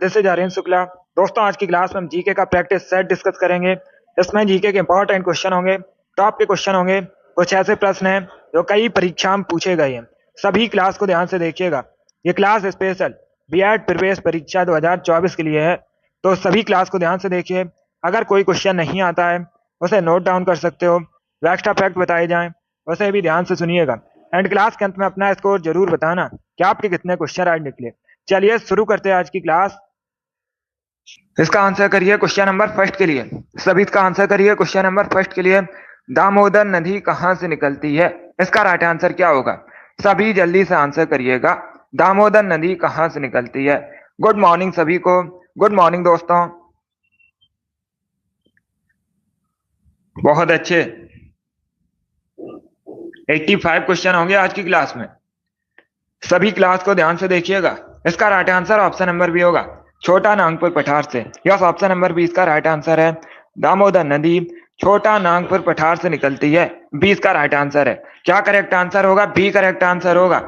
This is Harendra Shukla. दोस्तों, आज की क्लास में हम जीके का प्रैक्टिस सेट डिस्कस करेंगे। इसमें जीके के इंपॉर्टेंट क्वेश्चन होंगे, टॉप के क्वेश्चन होंगे। कुछ ऐसे प्रश्न हैं जो कई परीक्षा में पूछे गए हैं। सभी क्लास को ध्यान से देखिएगा। ये क्लास स्पेशल बीएड प्रवेश परीक्षा 2024 के लिए है, तो सभी क्लास को ध्यान से देखिए। अगर कोई क्वेश्चन नहीं आता है उसे नोट डाउन कर सकते हो। जो एक्स्ट्रा फैक्ट बताए जाएं उसे भी ध्यान से सुनिएगा। एंड क्लास के अंत में अपना स्कोर जरूर बताना कि आपके कितने क्वेश्चन आज निकले। चलिए शुरू करते हैं आज की क्लास। इसका आंसर करिए क्वेश्चन नंबर फर्स्ट के लिए। सभी इसका आंसर करिए क्वेश्चन नंबर फर्स्ट के लिए। दामोदर नदी कहां से निकलती है? इसका राइट आंसर क्या होगा? सभी जल्दी से आंसर करिएगा। दामोदर नदी कहां से निकलती है? गुड मॉर्निंग सभी को। गुड मॉर्निंग दोस्तों। बहुत अच्छे। 85 क्वेश्चन होंगे आज की क्लास में। सभी क्लास को ध्यान से देखिएगा। इसका right answer option number B होगा, छोटा नागपुर पठार से। यस, ऑप्शन नंबर बी इसका राइट आंसर है। दामोदर नदी छोटा नागपुर पठार से निकलती है। बी इसका राइट आंसर है। क्या करेक्ट आंसर होगा? बी करेक्ट आंसर होगा।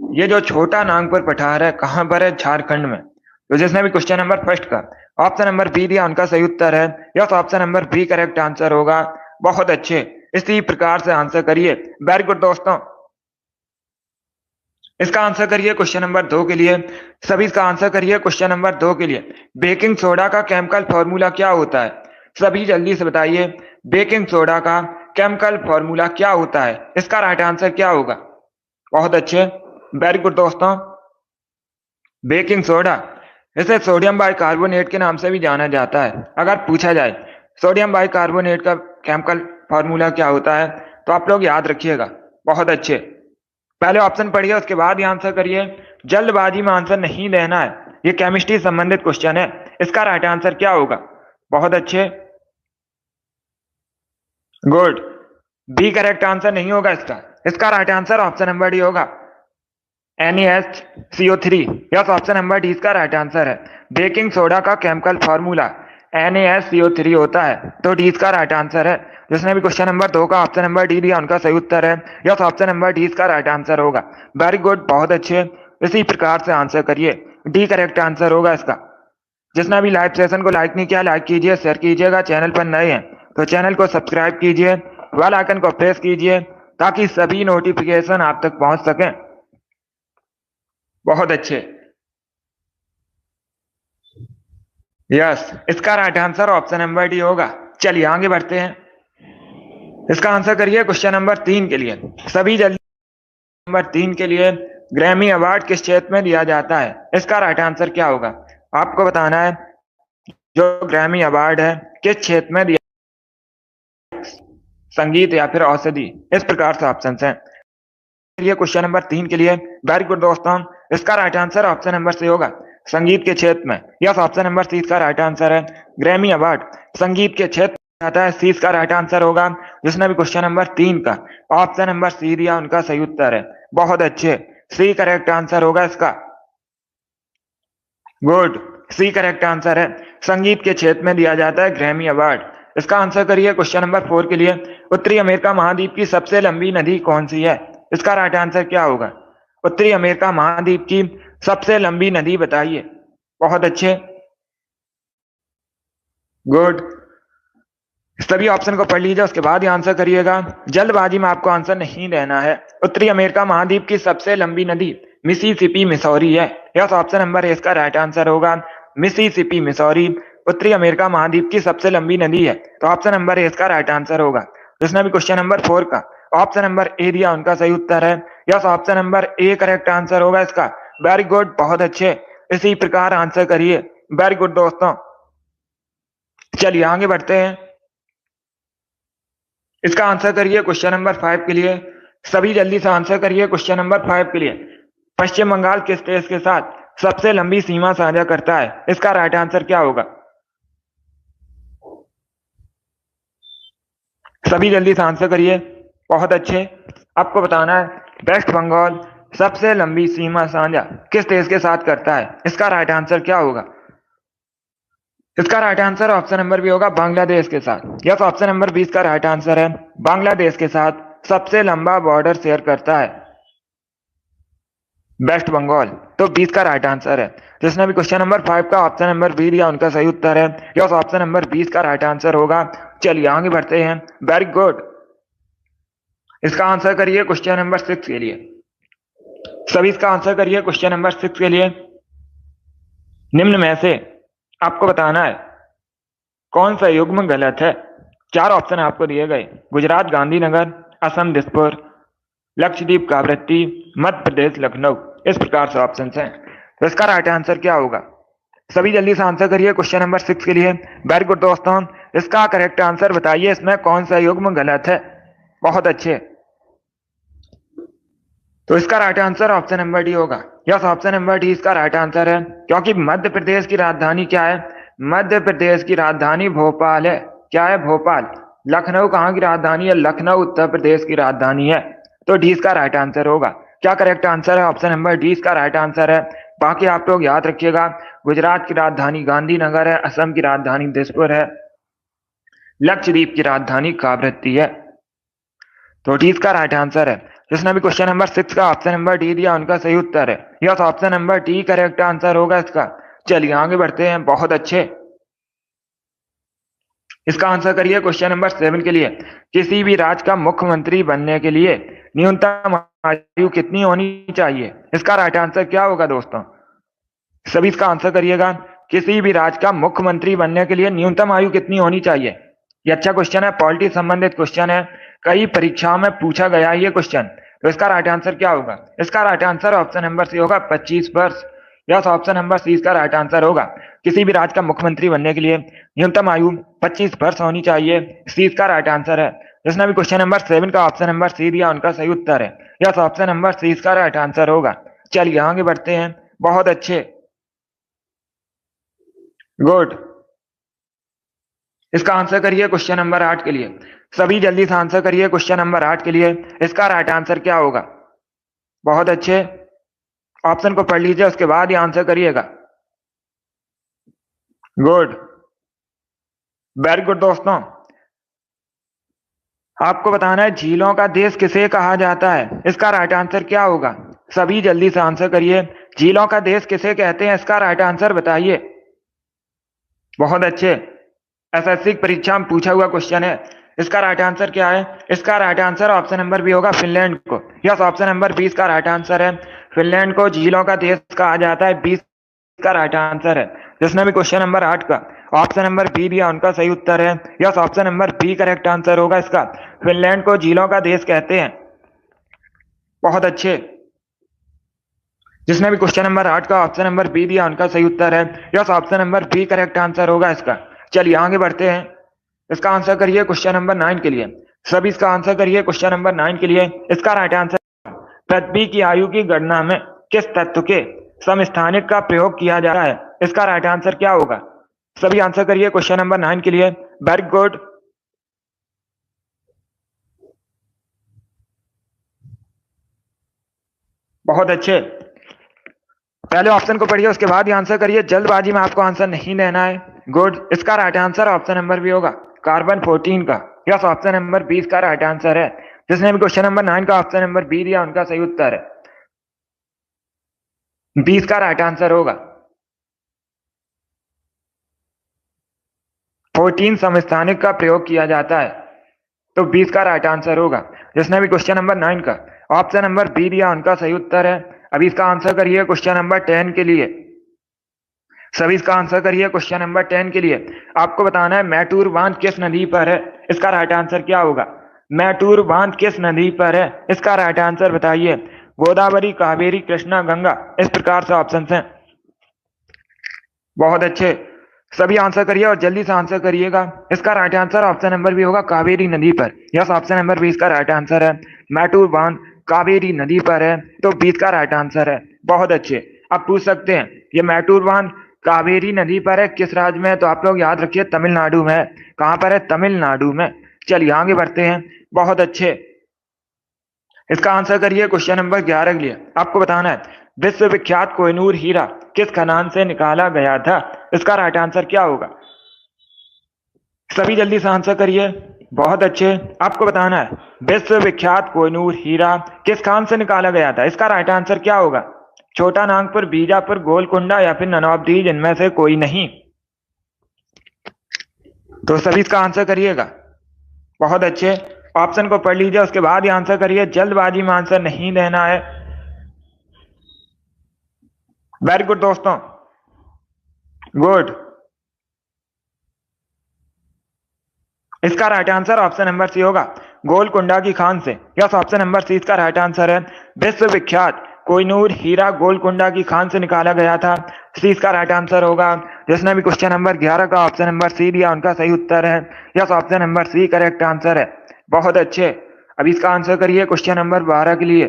ये जो छोटा नागपुर पठार है कहां पर है? झारखंड में। तो जिसने भी क्वेश्चन नंबर फर्स्ट का ऑप्शन नंबर बी दिया उनका सही उत्तर है। Yes, option number B correct answer होगा। बहुत अच्छे, इसी प्रकार से आंसर करिए। वेरी गुड दोस्तों। इसका आंसर करिए क्वेश्चन नंबर 2 के लिए। सभी इसका आंसर करिए क्वेश्चन नंबर 2 के लिए। बेकिंग सोडा का केमिकल फॉर्मूला क्या होता है? सभी जल्दी से बताइए। बेकिंग सोडा का केमिकल फॉर्मूला क्या होता है? इसका राइट आंसर क्या होगा? बहुत अच्छे, वेरी गुड दोस्तों। बेकिंग सोडा, इसे सोडियम बाइकार्बोनेट के नाम से भी जाना जाता है। अगर पूछा जाए सोडियम बाइकार्बोनेट का केमिकल फॉर्मूला क्या होता है तो आप लोग याद रखिएगा। बहुत अच्छे, पहले ऑप्शन पढ़िए उसके बाद ही आंसर करिए। जल्दबाजी में आंसर नहीं देना है। ये केमिस्ट्री संबंधित क्वेश्चन है। इसका राइट आंसर क्या होगा? बहुत अच्छे, गुड। बी करेक्ट आंसर नहीं होगा इसका। इसका right answer option number D होगा, NaSCO3। Yes, option number D इसका राइट आंसर है। बेकिंग सोडा का केमिकल फॉर्मूला NaSCO3 होता है, तो डी इसका राइट आंसर है। जिसने भी क्वेश्चन नंबर 2 का ऑप्शन नंबर डी दिया उनका सही उत्तर है। यस, ऑप्शन नंबर डी इसका राइट आंसर होगा। वेरी गुड, बहुत अच्छे, इसी प्रकार से आंसर करिए। डी करेक्ट आंसर होगा इसका। जिसने भी लाइव सेशन को लाइक नहीं किया, लाइक कीजिए, शेयर कीजिएगा। चैनल पर नए हैं तो चैनल को सब्सक्राइब कीजिए, बेल आइकन को प्रेस कीजिए ताकि सभी नोटिफिकेशन आप तक पहुंच सकें। बहुत अच्छे, यस, इसका right answer option number D होगा। चलिए आगे बढ़ते हैं। इसका आंसर करिए क्वेश्चन नंबर 3 के लिए। सभी जल्दी। नंबर 3 के लिए ग्रैमी अवार्ड किस क्षेत्र में दिया जाता है? इसका राइट आंसर क्या होगा? आपको बताना है जो ग्रैमी अवार्ड है किस क्षेत्र में दिया, संगीत या फिर औषधि। इस प्रकार से ऑप्शन है। क्वेश्चन नंबर 3 के लिए वेरी गुड दोस्तों। इसका right answer option number C होगा, संगीत के क्षेत्र में। यस, ऑप्शन नंबर सी इसका राइट आंसर है। ग्रैमी अवार्ड संगीत के क्षेत्र में आता है। सी इसका राइट आंसर होगा। जिसने भी क्वेश्चन नंबर 3 का ऑप्शन नंबर सी दिया उनका सही उत्तर है। बहुत अच्छे, सी करेक्ट आंसर होगा इसका। गुड, सी करेक्ट आंसर है। संगीत के क्षेत्र में दिया जाता है ग्रैमी अवार्ड। इसका आंसर करिए क्वेश्चन नंबर 4 के लिए। उत्तरी अमेरिका महाद्वीप की सबसे लंबी नदी कौन सी है? इसका राइट आंसर क्या होगा? उत्तरी अमेरिका महाद्वीप की सबसे लंबी नदी बताइए। बहुत अच्छे, गुड, सभी ऑप्शन को पढ़ लीजिए उसके बाद ही आंसर करिएगा। जल्दबाजी में आपको आंसर नहीं देना है। उत्तरी अमेरिका महाद्वीप की सबसे लंबी नदी मिसिसिपी मिसौरी है। यस, ऑप्शन नंबर ए इसका राइट आंसर होगा। मिसिसिपी मिसौरी उत्तरी अमेरिका महाद्वीप की सबसे लंबी नदी है, तो ऑप्शन नंबर ए इसका राइट आंसर होगा। जिसने भी क्वेश्चन नंबर 4 का ऑप्शन नंबर ए दिया उनका सही उत्तर है। Yes, option number A correct answer होगा इसका। वेरी गुड, बहुत अच्छे, इसी प्रकार आंसर करिए। वेरी गुड दोस्तों। चलिए आगे बढ़ते हैं। इसका आंसर करिए क्वेश्चन नंबर 5 के लिए। सभी जल्दी से आंसर करिए क्वेश्चन नंबर 5 के लिए। पश्चिम बंगाल किस देश के साथ सबसे लंबी सीमा साझा करता है? इसका राइट आंसर क्या होगा? सभी जल्दी से आंसर करिए। बहुत अच्छे, आपको बताना है वेस्ट बंगाल सबसे लंबी सीमा साझा किस देश के साथ करता है? इसका राइट आंसर क्या होगा? इसका right answer option number B होगा, बांग्लादेश के साथ। यस, ऑप्शन नंबर 20 का राइट आंसर है। बांग्लादेश के साथ सबसे लंबा बॉर्डर शेयर करता है। वेस्ट बंगाल। तो 20 का राइट आंसर है। जिसने भी क्वेश्चन नंबर 5 का ऑप्शन नंबर बी दिया उनका सही उत्तर है। यस, ऑप्शन नंबर 20 का राइट आंसर होगा। चलिए आगे बढ़ते हैं। Very good. इसका आंसर करिए क्वेश्चन नंबर 6 के लिए। सभी इसका आंसर करिए क्वेश्चन नंबर 6 के लिए। निम्न में से आपको बताना है कौन सा युग्म गलत है। 4 ऑप्शन आपको दिए गए। गुजरात गांधीनगर, असम दिसपुर, लक्षद्वीप कावरत्ती, मध्य प्रदेश लखनऊ। इस प्रकार से ऑप्शन हैं। तो इसका राइट आंसर क्या होगा? सभी जल्दी से आंसर करिए क्वेश्चन नंबर 6 के लिए। वेरी गुड दोस्तों, इसका करेक्ट आंसर बताइए, इसमें कौन सा युग्म गलत है। बहुत अच्छे। तो इसका right answer option number D होगा। यस, ऑप्शन नंबर डी इसका राइट आंसर है, क्योंकि मध्य प्रदेश की राजधानी क्या है? मध्य प्रदेश की राजधानी भोपाल है। क्या है? भोपाल। लखनऊ कहाँ की राजधानी है? लखनऊ उत्तर प्रदेश की राजधानी है। तो डी इसका राइट आंसर होगा। क्या करेक्ट आंसर है? ऑप्शन नंबर डी इसका राइट आंसर है। बाकी आप लोग याद रखिएगा, गुजरात की राजधानी गांधीनगर है, असम की राजधानी दिसपुर है, लक्षद्वीप की राजधानी कावरत्ती है। तो डी इसका राइट आंसर है। जिसने भी क्वेश्चन नंबर 6 का ऑप्शन नंबर डी दिया उनका सही उत्तर है। Yes, option number D correct answer होगा इसका। चलिए आगे बढ़ते हैं। बहुत अच्छे। इसका आंसर करिए क्वेश्चन नंबर 7 के लिए। किसी भी राज्य का मुख्यमंत्री बनने के लिए न्यूनतम आयु कितनी होनी चाहिए? इसका राइट आंसर क्या होगा दोस्तों? सभी इसका आंसर करिएगा। किसी भी राज्य का मुख्यमंत्री बनने के लिए न्यूनतम आयु कितनी होनी चाहिए? ये अच्छा क्वेश्चन है, पॉलिटी संबंधित क्वेश्चन है, कई परीक्षाओं में पूछा गया है ये क्वेश्चन। तो इसका राइट आंसर क्या होगा? इसका right answer option number C होगा, 25 वर्ष। यस, ऑप्शन नंबर सी इसका राइट आंसर होगा। किसी भी राज्य का मुख्यमंत्री बनने के लिए न्यूनतम आयु 25 वर्ष होनी चाहिए। सी इसका राइट आंसर है। जिसने भी क्वेश्चन नंबर 7 का ऑप्शन नंबर सी दिया उनका सही उत्तर है। यस, ऑप्शन नंबर सी इसका राइट आंसर होगा। चलिए आगे बढ़ते हैं। बहुत अच्छे। गुड। इसका आंसर करिए क्वेश्चन नंबर 8 के लिए। सभी जल्दी से आंसर करिए क्वेश्चन नंबर 8 के लिए। इसका राइट आंसर क्या होगा? बहुत अच्छे। ऑप्शन को पढ़ लीजिए, उसके बाद ही आंसर करिएगा। गुड। वेरी गुड दोस्तों, आपको बताना है झीलों का देश किसे कहा जाता है। इसका राइट आंसर क्या होगा? सभी जल्दी से आंसर करिए। झीलों का देश किसे कहते हैं? इसका राइट आंसर बताइए। बहुत अच्छे। एसएससी की परीक्षा में पूछा हुआ क्वेश्चन है। इसका राइट आंसर क्या है? इसका right answer option number B होगा, फिनलैंड को। यस, ऑप्शन नंबर 20 का राइट आंसर है। फिनलैंड को झीलों का देश कहा जाता है। 20 का राइट आंसर है। जिसने भी क्वेश्चन नंबर 8 का ऑप्शन नंबर बी दिया उनका सही उत्तर है। Yes, option number B correct answer होगा इसका। फिनलैंड को झीलों का देश कहते हैं। बहुत अच्छे। जिसने भी क्वेश्चन नंबर 8 का ऑप्शन नंबर बी दिया उनका सही उत्तर है। Yes, option number B correct answer होगा इसका। चलिए आगे बढ़ते हैं। इसका आंसर करिए क्वेश्चन नंबर 9 के लिए। सभी इसका आंसर करिए क्वेश्चन नंबर 9 के लिए। इसका राइट आंसर, पृथ्वी की आयु की गणना में किस तत्व के समस्थानिक का प्रयोग किया जा रहा है? इसका राइट आंसर क्या होगा? सभी आंसर करिए क्वेश्चन नंबर 9 के लिए। Very good. बहुत अच्छे। पहले ऑप्शन को पढ़िए, उसके बाद ही आंसर करिए। जल्दबाजी में आपको आंसर नहीं देना है। गुड। इसका right answer option number B होगा, कार्बन 14 का। यस, ऑप्शन नंबर 20 का राइट आंसर है। जिसने भी क्वेश्चन नंबर 9 का ऑप्शन नंबर बी दिया उनका सही उत्तर है। 20 का राइट आंसर होगा। 14 समस्थानिक का प्रयोग किया जाता है, तो 20 का राइट आंसर होगा। जिसने भी क्वेश्चन नंबर 9 का ऑप्शन नंबर बी दिया उनका सही उत्तर है। अभी इसका आंसर करिए क्वेश्चन नंबर 10 के लिए। सभी इसका आंसर करिए क्वेश्चन नंबर 10 के लिए। आपको बताना है मैटूर बांध किस नदी पर है? इसका राइट आंसर क्या होगा? मैटूर बांध किस नदी पर है? इसका राइट आंसर बताइए। गोदावरी, कावेरी, कृष्णा, गंगा। इस प्रकार से ऑप्शन हैं। बहुत अच्छे। सभी आंसर करिए और जल्दी से आंसर करिएगा। इसका right answer option number B होगा, कावेरी नदी पर। यस, ऑप्शन नंबर 20 का राइट आंसर है। मैटूर बांध कावेरी नदी पर है, तो 20 का राइट आंसर है। बहुत अच्छे। अब पूछ सकते हैं ये मैटूर बांध कावेरी नदी पर है, किस राज्य में है? तो आप लोग याद रखिए, तमिलनाडु में है। कहां पर है? तमिलनाडु में। चलिए आगे बढ़ते हैं। बहुत अच्छे। इसका आंसर करिए क्वेश्चन नंबर 11 के लिए। आपको बताना है विश्वविख्यात कोहिनूर हीरा किस खदान से निकाला गया था? इसका राइट आंसर क्या होगा? सभी जल्दी से आंसर करिए। बहुत अच्छे। आपको बताना है विश्वविख्यात कोहिनूर हीरा किस खान से निकाला गया था? इसका राइट आंसर क्या होगा? छोटा नागपुर, बीजापुर, गोलकुंडा या फिर नन ऑफ दीज, इनमें से कोई नहीं। तो सभी इसका आंसर करिएगा। बहुत अच्छे, ऑप्शन को पढ़ लीजिए, उसके बाद ही आंसर करिए, जल्दबाजी में आंसर नहीं देना है। वेरी गुड दोस्तों, गुड। इसका right answer option number C होगा, गोलकुंडा की खान से। यस, ऑप्शन नंबर सी इसका राइट आंसर है। विश्वविख्यात कोहिनूर हीरा गोलकुंडा की खान से निकाला गया था। सी इसका राइट आंसर होगा। जिसने भी क्वेश्चन नंबर 11 का ऑप्शन नंबर सी दिया, उनका सही उत्तर है। Yes, option number C correct answer है। बहुत अच्छे, अब इसका आंसर करिए क्वेश्चन नंबर 12 के लिए।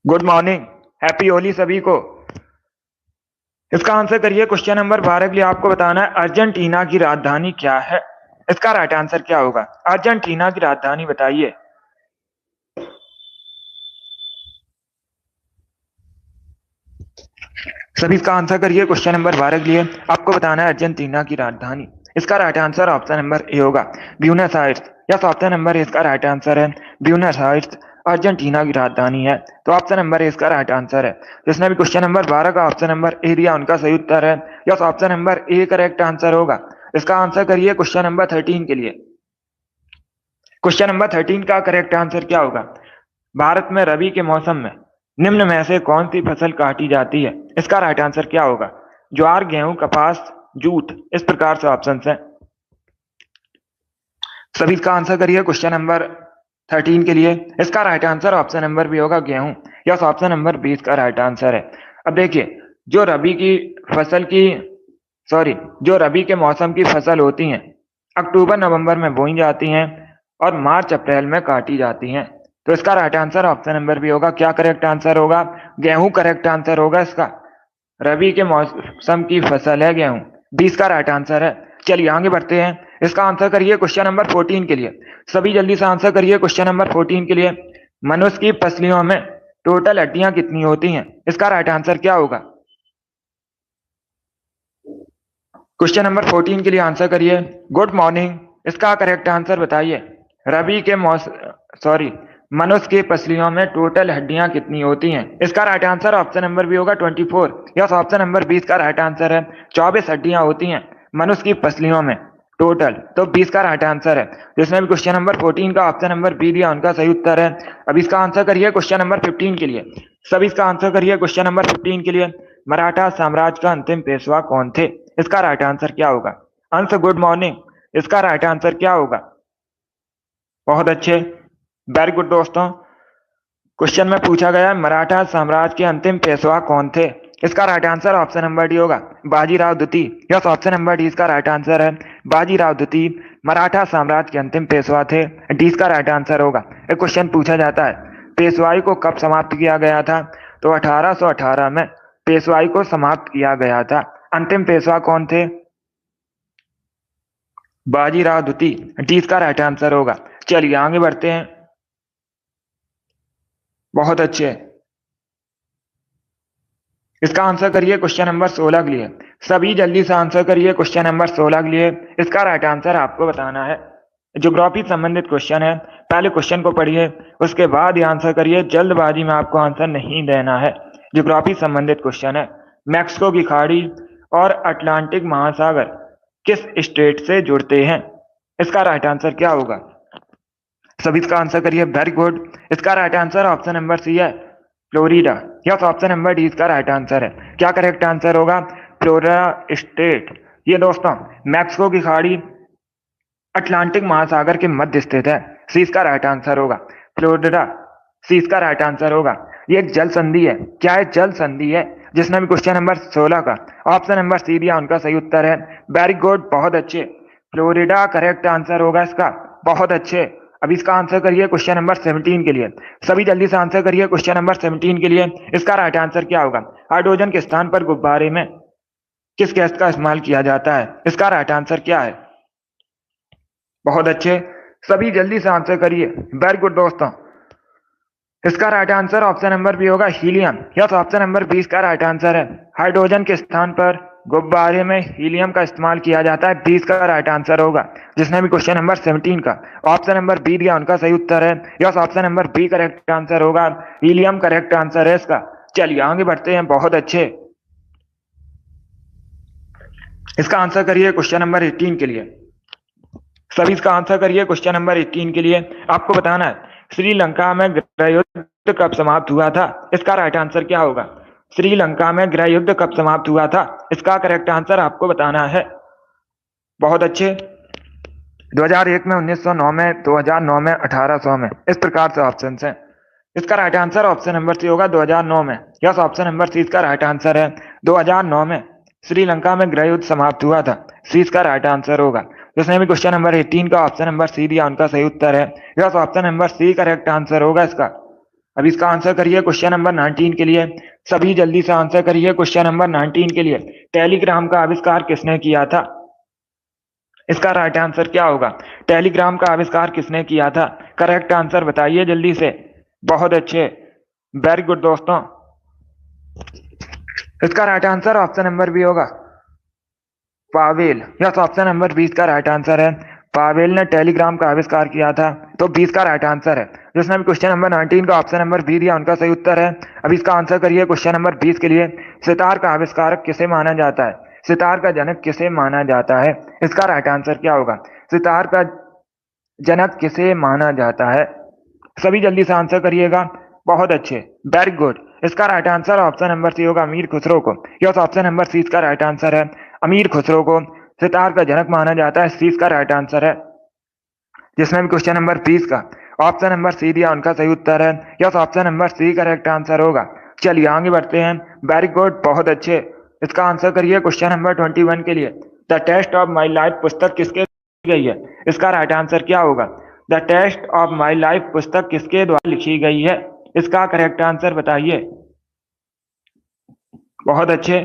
गुड मॉर्निंग, हैप्पी होली सभी को। इसका आंसर करिए क्वेश्चन नंबर 12 के लिए। आपको बताना है अर्जेंटीना की राजधानी क्या है। इसका राइट आंसर क्या होगा? अर्जेंटीना की राजधानी बताइए। सभी इसका आंसर करिए क्वेश्चन नंबर 12 के लिए। आपको बताना है अर्जेंटीना की राजधानी। इसका right answer option number A होगा, Buenos Aires. Yes, option number A इसका राइट आंसर है। ब्यूनस आयर्स अर्जेंटीना की राजधानी है। तो ऑप्शन नंबर ए इसका राइट आंसर है। जिसने भी क्वेश्चन नंबर 12 का ऑप्शन नंबर ए दिया, उनका सही उत्तर है। Yes, option number A correct answer होगा। इसका आंसर करिए क्वेश्चन नंबर 13 के लिए। क्वेश्चन नंबर 13 का करेक्ट आंसर क्या होगा? भारत में रबी के मौसम में निम्न में से कौन सी फसल काटी जाती है? इसका राइट आंसर क्या होगा? ज्वार, गेहूं, कपास, जूट, इस प्रकार से ऑप्शन है। सभी इसका आंसर करिए क्वेश्चन नंबर 13 के लिए। इसका right answer option number B होगा, गेहूं। यस, ऑप्शन नंबर 20 का राइट आंसर है। अब देखिए, जो रबी के मौसम की फसल होती हैं, अक्टूबर नवंबर में बोई जाती हैं और मार्च अप्रैल में काटी जाती हैं। तो इसका right answer option number B होगा। क्या करेक्ट आंसर होगा? गेहूं करेक्ट आंसर होगा इसका। रबी के मौसम की फसल है गेहूं, 20 का राइट आंसर है। चलिए आगे बढ़ते हैं। इसका आंसर करिए क्वेश्चन नंबर 14 के लिए। सभी जल्दी से आंसर करिए क्वेश्चन नंबर 14 के लिए। मनुष्य की पसलियों में टोटल हड्डियां कितनी होती हैं? इसका राइट आंसर क्या होगा? क्वेश्चन नंबर 14 के लिए आंसर करिए। गुड मॉर्निंग, इसका करेक्ट आंसर बताइए। मनुष्य की पसलियों में टोटल हड्डियां कितनी होती हैं? इसका right answer option number B होगा, 24। यस, ऑप्शन नंबर 20 का राइट आंसर है। 24 हड्डियां होती हैं मनुष्य की पसलियों में टोटल, तो 20 का राइट आंसर है। जिसने भी क्वेश्चन नंबर 14 का ऑप्शन नंबर बी दिया, उनका सही उत्तर है। अब इसका आंसर करिए क्वेश्चन नंबर 15 के लिए। सभी इसका आंसर करिए क्वेश्चन नंबर 15 के लिए। मराठा साम्राज्य का अंतिम पेशवा कौन थे? इसका राइट आंसर क्या होगा? अंश, गुड मॉर्निंग, इसका राइट आंसर क्या होगा? बहुत अच्छे, वेरी गुड दोस्तों। क्वेश्चन में पूछा गया मराठा साम्राज्य के अंतिम पेशवा कौन थे? इसका right answer option number D होगा, बाजीराव द्वितीय। यस, ऑप्शन नंबर डी इसका राइट आंसर है। बाजीराव द्वितीय मराठा साम्राज्य के अंतिम पेशवा थे। डी इसका राइट आंसर होगा। एक क्वेश्चन पूछा जाता है पेशवाई को कब समाप्त किया गया था? तो 1818 में पेशवाई को समाप्त किया गया था। अंतिम पेशवा कौन थे? बाजीराव द्वितीय। डी इसका राइट आंसर होगा। चलिए आगे बढ़ते हैं। बहुत अच्छे, इसका आंसर करिए क्वेश्चन नंबर 16 के लिए। सभी जल्दी से आंसर करिए क्वेश्चन नंबर 16 के लिए। इसका राइट आंसर आपको बताना है। ज्योग्राफी संबंधित क्वेश्चन है। पहले क्वेश्चन को पढ़िए, उसके बाद ही आंसर करिए। जल्दबाजी में आपको आंसर नहीं देना है। ज्योग्राफी संबंधित क्वेश्चन है। मैक्सिको की खाड़ी और अटलांटिक महासागर किस स्टेट से जुड़ते हैं? इसका राइट आंसर क्या होगा? सभी इसका आंसर करिए। वेरी गुड, इसका right answer option number C है, Florida. Yes, option number D इसका राइट आंसर है। क्या करेक्ट आंसर होगा? Florida state. ये दोस्तों मैक्सिको की खाड़ी अटलांटिक महासागर के मध्य स्थित है। सी इसका राइट आंसर होगा, फ्लोरिडा। सी इसका राइट आंसर होगा। ये एक जल संधि है। क्या है? जल संधि है। जिसने भी क्वेश्चन नंबर 16 का ऑप्शन नंबर सी दिया, उनका सही उत्तर है। वेरी गुड, बहुत अच्छे, फ्लोरिडा करेक्ट आंसर होगा इसका। बहुत अच्छे, अब इसका आंसर करिए क्वेश्चन नंबर 17 के लिए। सभी जल्दी से आंसर करिए क्वेश्चन नंबर 17 के लिए। इसका राइट आंसर क्या होगा? हाइड्रोजन के स्थान पर गुब्बारे में किस गैस का इस्तेमाल किया जाता है? इसका राइट आंसर क्या है? बहुत अच्छे, सभी जल्दी से आंसर करिए। वेरी गुड दोस्तों, इसका right answer option number B होगा, हीलियम। यस, ऑप्शन नंबर 20 का राइट आंसर है। हाइड्रोजन के स्थान पर गुब्बारे में हीलियम का इस्तेमाल किया जाता है? 20 का राइट आंसर होगा। जिसने भी क्वेश्चन नंबर 17 का ऑप्शन नंबर बी दिया उनका सही उत्तर है। Yes, option number B correct answer होगा। हीलियम करेक्ट आंसर है इसका। चलिए आगे बढ़ते हैं। बहुत अच्छे। इसका आंसर करिए क्वेश्चन नंबर 18 के लिए। सभी इसका आंसर करिए क्वेश्चन नंबर 18 के लिए। आपको बताना है श्रीलंका में गृह युद्ध कब समाप्त हुआ था? इसका राइट आंसर क्या होगा? श्रीलंका में गृह युद्ध कब समाप्त हुआ था? इसका करेक्ट आंसर आपको बताना है। बहुत अच्छे। 2001 में, 1909 में, 2009 में, 1800 में, इस प्रकार से ऑप्शन हैं। इसका right answer option number C होगा 2009 में। यस, ऑप्शन नंबर सी इसका राइट आंसर है। 2009 में श्रीलंका में गृह युद्ध समाप्त हुआ था। सी इसका राइट आंसर होगा। जिसने भी क्वेश्चन नंबर 18 का ऑप्शन नंबर सी दिया उनका सही उत्तर है। Yes, option number C correct answer होगा इसका। अब इसका आंसर करिए क्वेश्चन नंबर 19 के लिए। सभी जल्दी से आंसर करिए क्वेश्चन नंबर 19 के लिए। टेलीग्राम का आविष्कार किसने किया था? इसका राइट आंसर क्या होगा? टेलीग्राम का आविष्कार किसने किया था? करेक्ट आंसर बताइए जल्दी से। बहुत अच्छे, वेरी गुड दोस्तों। इसका right answer option number B होगा, पावेल। यस, ऑप्शन नंबर 20 का राइट आंसर है। पावेल ने टेलीग्राम का आविष्कार किया था, तो 20 का राइट आंसर है। जिसने भी क्वेश्चन नंबर 19 का ऑप्शन नंबर बी दिया उनका सही उत्तर है। अब इसका आंसर करिए क्वेश्चन नंबर 20 के लिए। सितार का आविष्कारक किसे माना जाता है? सितार का जनक किसे माना जाता है? इसका राइट आंसर क्या होगा? सितार का जनक किसे माना जाता है? सभी जल्दी से आंसर करिएगा। बहुत अच्छे, वेरी गुड। इसका right answer option number C होगा, अमीर खुसरो को। यस, ऑप्शन नंबर सी इसका राइट आंसर है। अमीर खुसरो को सितार का जनक माना जाता है। सी इसका राइट आंसर है। जिसने भी क्वेश्चन नंबर 20 का ऑप्शन नंबर सी दिया उनका सही उत्तर है। Yes, option number C correct answer होगा। चलिए आगे बढ़ते हैं। वेरी गुड, बहुत अच्छे। इसका आंसर करिए क्वेश्चन नंबर 21 के लिए। The test of my life पुस्तक किसके गई है? इसका राइट आंसर क्या होगा? The test of my life पुस्तक किसके द्वारा लिखी गई है? इसका करेक्ट आंसर बताइए। बहुत अच्छे।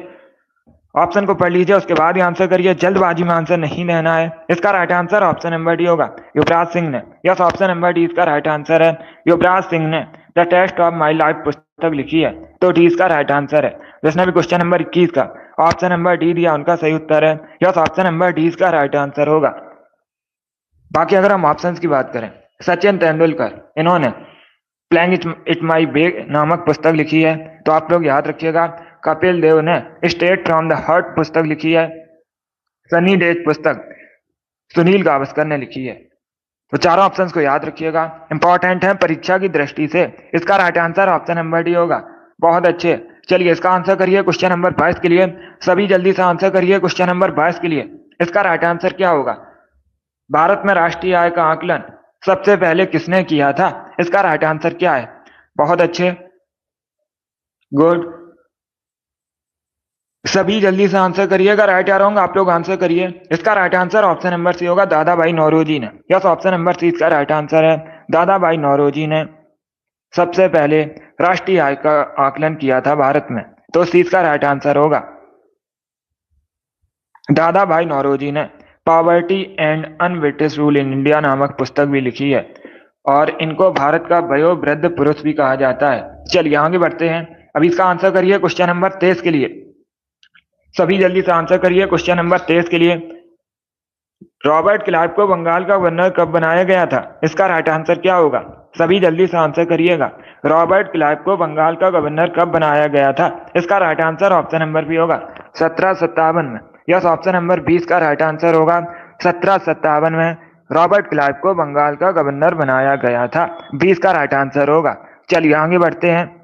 ऑप्शन को पढ़ लीजिए, उसके बाद ही आंसर करिए। जल्दबाजी में आंसर नहीं देना है। इसका right answer option number D होगा, युवराज सिंह ने। यस, ऑप्शन नंबर डी इसका राइट आंसर है। युवराज सिंह ने the test of my life पुस्तक लिखी है, तो डी इसका राइट आंसर है। जिसने भी क्वेश्चन नंबर 21 का ऑप्शन नंबर डी दिया उनका सही उत्तर है। यस, ऑप्शन नंबर डी इसका राइट आंसर होगा। बाकी अगर हम ऑप्शंस की बात करें, सचिन तेंदुलकर, इन्होंने प्लेइंग इट माई वे नामक पुस्तक लिखी है, तो आप लोग याद रखिएगा। कपिल देव ने स्ट्रेट फ्रॉम द हार्ट पुस्तक लिखी है। सनी डेज पुस्तक सुनील गावस्कर ने लिखी है। तो चारों ऑप्शंस को याद रखिएगा, इंपॉर्टेंट है परीक्षा की दृष्टि से। इसका right answer option number D होगा। बहुत अच्छे। चलिए इसका आंसर करिए क्वेश्चन नंबर 22 के लिए। सभी जल्दी से आंसर करिए क्वेश्चन नंबर 22 के लिए। इसका राइट आंसर क्या होगा? भारत में राष्ट्रीय आय का आकलन सबसे पहले किसने किया था? इसका राइट आंसर क्या है? बहुत अच्छे, गुड। सभी जल्दी से आंसर करिएगा। राइट या रॉन्ग आप लोग आंसर करिए। इसका right answer option number C होगा, दादा भाई नौरोजी ने। यस, ऑप्शन नंबर सी इसका राइट आंसर है। दादा भाई नौरोजी ने सबसे पहले राष्ट्रीय आय का आकलन किया था भारत में, तो सी इसका राइट आंसर होगा। दादा भाई नौरोजी ने poverty and un-British rule in India नामक पुस्तक भी लिखी है, और इनको भारत का वयोवृद्ध पुरुष भी कहा जाता है। चलिए आगे बढ़ते हैं। अभी इसका आंसर करिए क्वेश्चन नंबर 23 के लिए। सभी जल्दी से आंसर करिए क्वेश्चन नंबर 23 के लिए। रॉबर्ट क्लाइव को बंगाल का गवर्नर कब बनाया गया था? इसका राइट आंसर क्या होगा? सभी जल्दी से आंसर करिएगा। रॉबर्ट क्लाइव को बंगाल का गवर्नर कब बनाया गया था? इसका right answer option number B होगा, 1757 में। यस, ऑप्शन नंबर 20 का राइट आंसर होगा। 1757 में रॉबर्ट क्लाइव को बंगाल का गवर्नर बनाया गया था। 20 का राइट आंसर होगा। चलिए आगे बढ़ते हैं।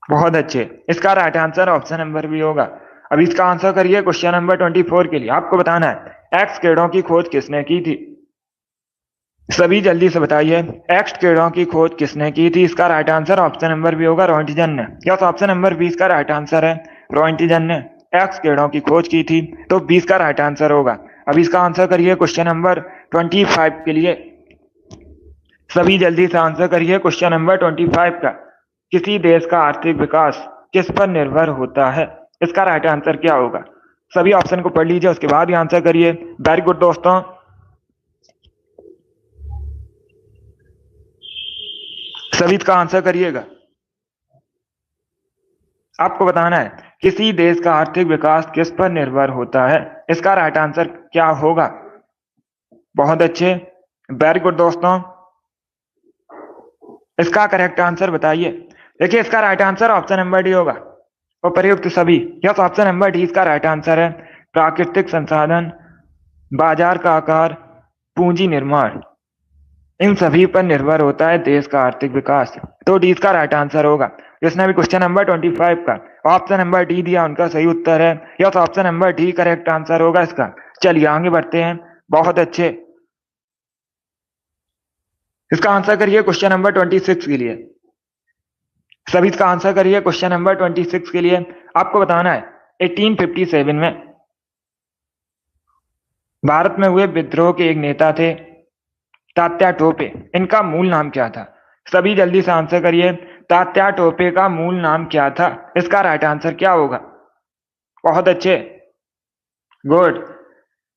बहुत अच्छे। इसका right answer option number B होगा। अब इसका आंसर करिए क्वेश्चन नंबर 24 के लिए। आपको बताना है एक्स कीड़ों की खोज किसने की थी? सभी जल्दी से बताइए, एक्स कीड़ों की खोज किसने की थी? इसका right answer option number B होगा, रोंटिजन ने। यस, ऑप्शन नंबर 20 का राइट आंसर है। रोंटिजन ने एक्स कीड़ों की खोज की थी, तो 20 का राइट आंसर होगा। अब इसका आंसर करिए क्वेश्चन नंबर 25 के लिए। सभी जल्दी से आंसर करिए क्वेश्चन नंबर 25 का। किसी देश का आर्थिक विकास किस पर निर्भर होता है? इसका राइट आंसर क्या होगा? सभी ऑप्शन को पढ़ लीजिए, उसके बाद ही आंसर करिए। वेरी गुड दोस्तों। सभी इसका आंसर करिएगा। आपको बताना है किसी देश का आर्थिक विकास किस पर निर्भर होता है। इसका राइट आंसर क्या होगा? बहुत अच्छे, वेरी गुड दोस्तों। इसका करेक्ट आंसर बताइए। देखिए इसका right answer option number D होगा, उपर्युक्त सभी। यस, ऑप्शन नंबर डी इसका राइट आंसर है। प्राकृतिक संसाधन, बाजार का आकार, पूंजी निर्माण, इन सभी पर निर्भर होता है देश का आर्थिक विकास। तो डी इसका राइट आंसर होगा। जिसने भी क्वेश्चन नंबर 25 का ऑप्शन नंबर डी दिया उनका सही उत्तर है। Yes, option number D correct answer होगा इसका। चलिए आगे बढ़ते हैं। बहुत अच्छे, इसका आंसर करिए क्वेश्चन नंबर 26 के लिए। सभी इसका आंसर करिए क्वेश्चन नंबर 26 के लिए। आपको बताना है 1857 में भारत में हुए विद्रोह के एक नेता थे तात्या टोपे। इनका मूल नाम क्या था? सभी जल्दी से आंसर करिए। तात्या टोपे का मूल नाम क्या था? इसका राइट आंसर क्या होगा? बहुत अच्छे, गुड।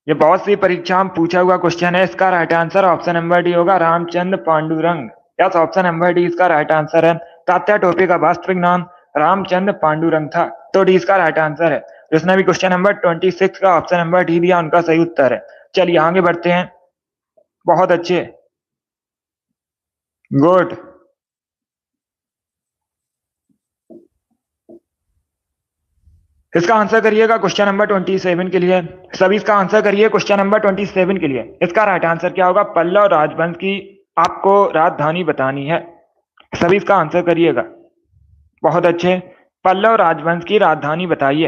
ये बहुत सी परीक्षा में पूछा हुआ क्वेश्चन है। इसका right answer option number D होगा, Ramchandra Pandurang. Yes, option number D इसका राइट आंसर है। तात्या टोपे का वास्तविक नाम रामचंद्र पांडुरंग था। तो डी इसका राइट आंसर है। जिसने भी क्वेश्चन नंबर 26 का ऑप्शन नंबर डी दिया उनका सही उत्तर है। चलिए आगे बढ़ते हैं। बहुत अच्छे, गुड। इसका आंसर करिएगा क्वेश्चन नंबर 27 के लिए। सभी इसका आंसर करिए क्वेश्चन नंबर 27 के लिए। इसका राइट आंसर क्या होगा? पल्लव राजवंश की आपको राजधानी बतानी है। सभी इसका आंसर करिएगा। बहुत अच्छे, पल्लव राजवंश की राजधानी बताइए।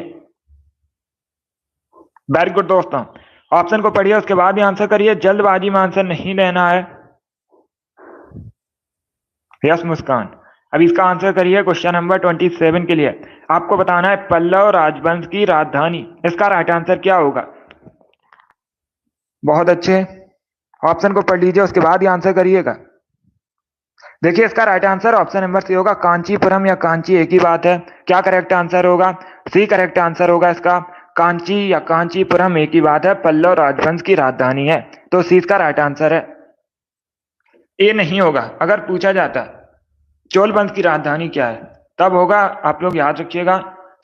वेरी गुड दोस्तों। ऑप्शन को पढ़िए उसके बाद ही आंसर करिए, जल्दबाजी में आंसर नहीं लेना है। यस मुस्कान, अब इसका आंसर करिए क्वेश्चन नंबर 27 के लिए। आपको बताना है पल्लव राजवंश की राजधानी। इसका राइट आंसर क्या होगा? बहुत अच्छे, ऑप्शन को पढ़ लीजिए उसके बाद ही आंसर करिएगा। देखिए इसका right answer option number C होगा, कांचीपुरम या कांची एक ही बात है। क्या करेक्ट आंसर होगा? सी करेक्ट आंसर होगा इसका। कांची या कांचीपुरम एक ही बात है, पल्लव राजवंश की राजधानी है। तो सी इसका राइट आंसर है। ए नहीं होगा। अगर पूछा जाता चोल वंश की राजधानी क्या है तब होगा। आप लोग याद रखिएगा,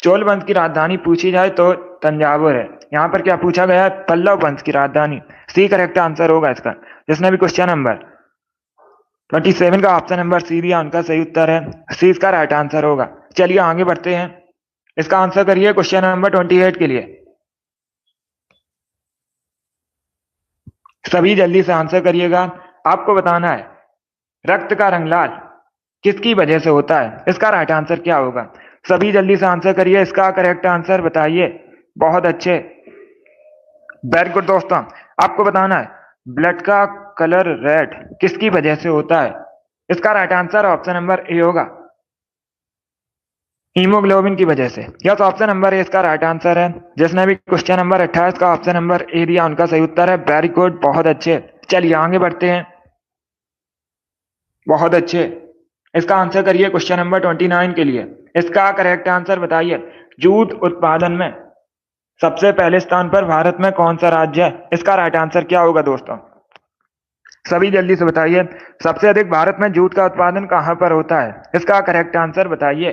चोल वंश की राजधानी पूछी जाए तो तंजावुर है। यहाँ पर क्या पूछा गया है? पल्लव वंश की राजधानी। सी करेक्ट आंसर होगा इसका। जिसने भी क्वेश्चन नंबर 27 का ऑप्शन नंबर सी दिया उनका सही उत्तर है। सी इसका राइट आंसर होगा। चलिए आगे बढ़ते हैं। इसका आंसर करिए क्वेश्चन नंबर 28 के लिए। सभी जल्दी से आंसर करिएगा। आपको बताना है रक्त का रंग लाल किसकी वजह से होता है। इसका राइट आंसर क्या होगा? सभी जल्दी से आंसर करिए, इसका करेक्ट आंसर बताइए। बहुत अच्छे, वेरी गुड दोस्तों। आपको बताना है ब्लड का कलर रेड किसकी वजह से होता है। इसका right answer option number A होगा, हीमोग्लोबिन की वजह से। यस, ऑप्शन नंबर ए इसका राइट आंसर है। जिसने भी क्वेश्चन नंबर 28 का ऑप्शन नंबर ए दिया उनका सही उत्तर है। वेरी गुड, बहुत अच्छे। चलिए आगे बढ़ते हैं। बहुत अच्छे, इसका आंसर करिए क्वेश्चन नंबर 29 के लिए। इसका करेक्ट आंसर बताइए। जूट उत्पादन में सबसे पहले स्थान पर भारत में कौन सा राज्य है? इसका राइट आंसर क्या होगा दोस्तों? सभी जल्दी से बताइए। सबसे अधिक भारत में जूट का उत्पादन कहां पर होता है? इसका करेक्ट आंसर बताइए।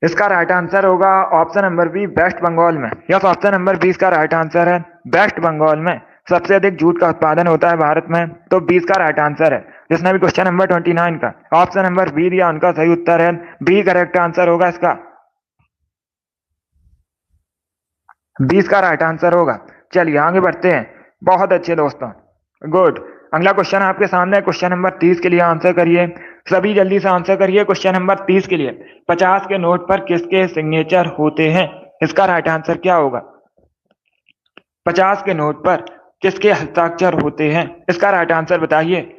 इसका राइट आंसर होगा option number B, West Bengal में। यस, ऑप्शन नंबर 20 का राइट आंसर है। वेस्ट बंगाल में सबसे अधिक जूट का उत्पादन होता है भारत में। तो 20 का राइट आंसर है। जिसने भी क्वेश्चन नंबर 29 का ऑप्शन नंबर बी दिया उनका सही उत्तर है। बी करेक्ट आंसर होगा इसका। 20 का राइट आंसर होगा। चलिए आगे बढ़ते हैं। बहुत अच्छे दोस्तों, गुड। अगला क्वेश्चन आपके सामने है, क्वेश्चन नंबर 30 के लिए आंसर करिए। सभी जल्दी से आंसर करिए क्वेश्चन नंबर 30 के लिए। 50 के नोट पर किसके सिग्नेचर होते हैं? इसका राइट आंसर क्या होगा? 50 के नोट पर किसके हस्ताक्षर होते हैं? इसका राइट आंसर बताइए।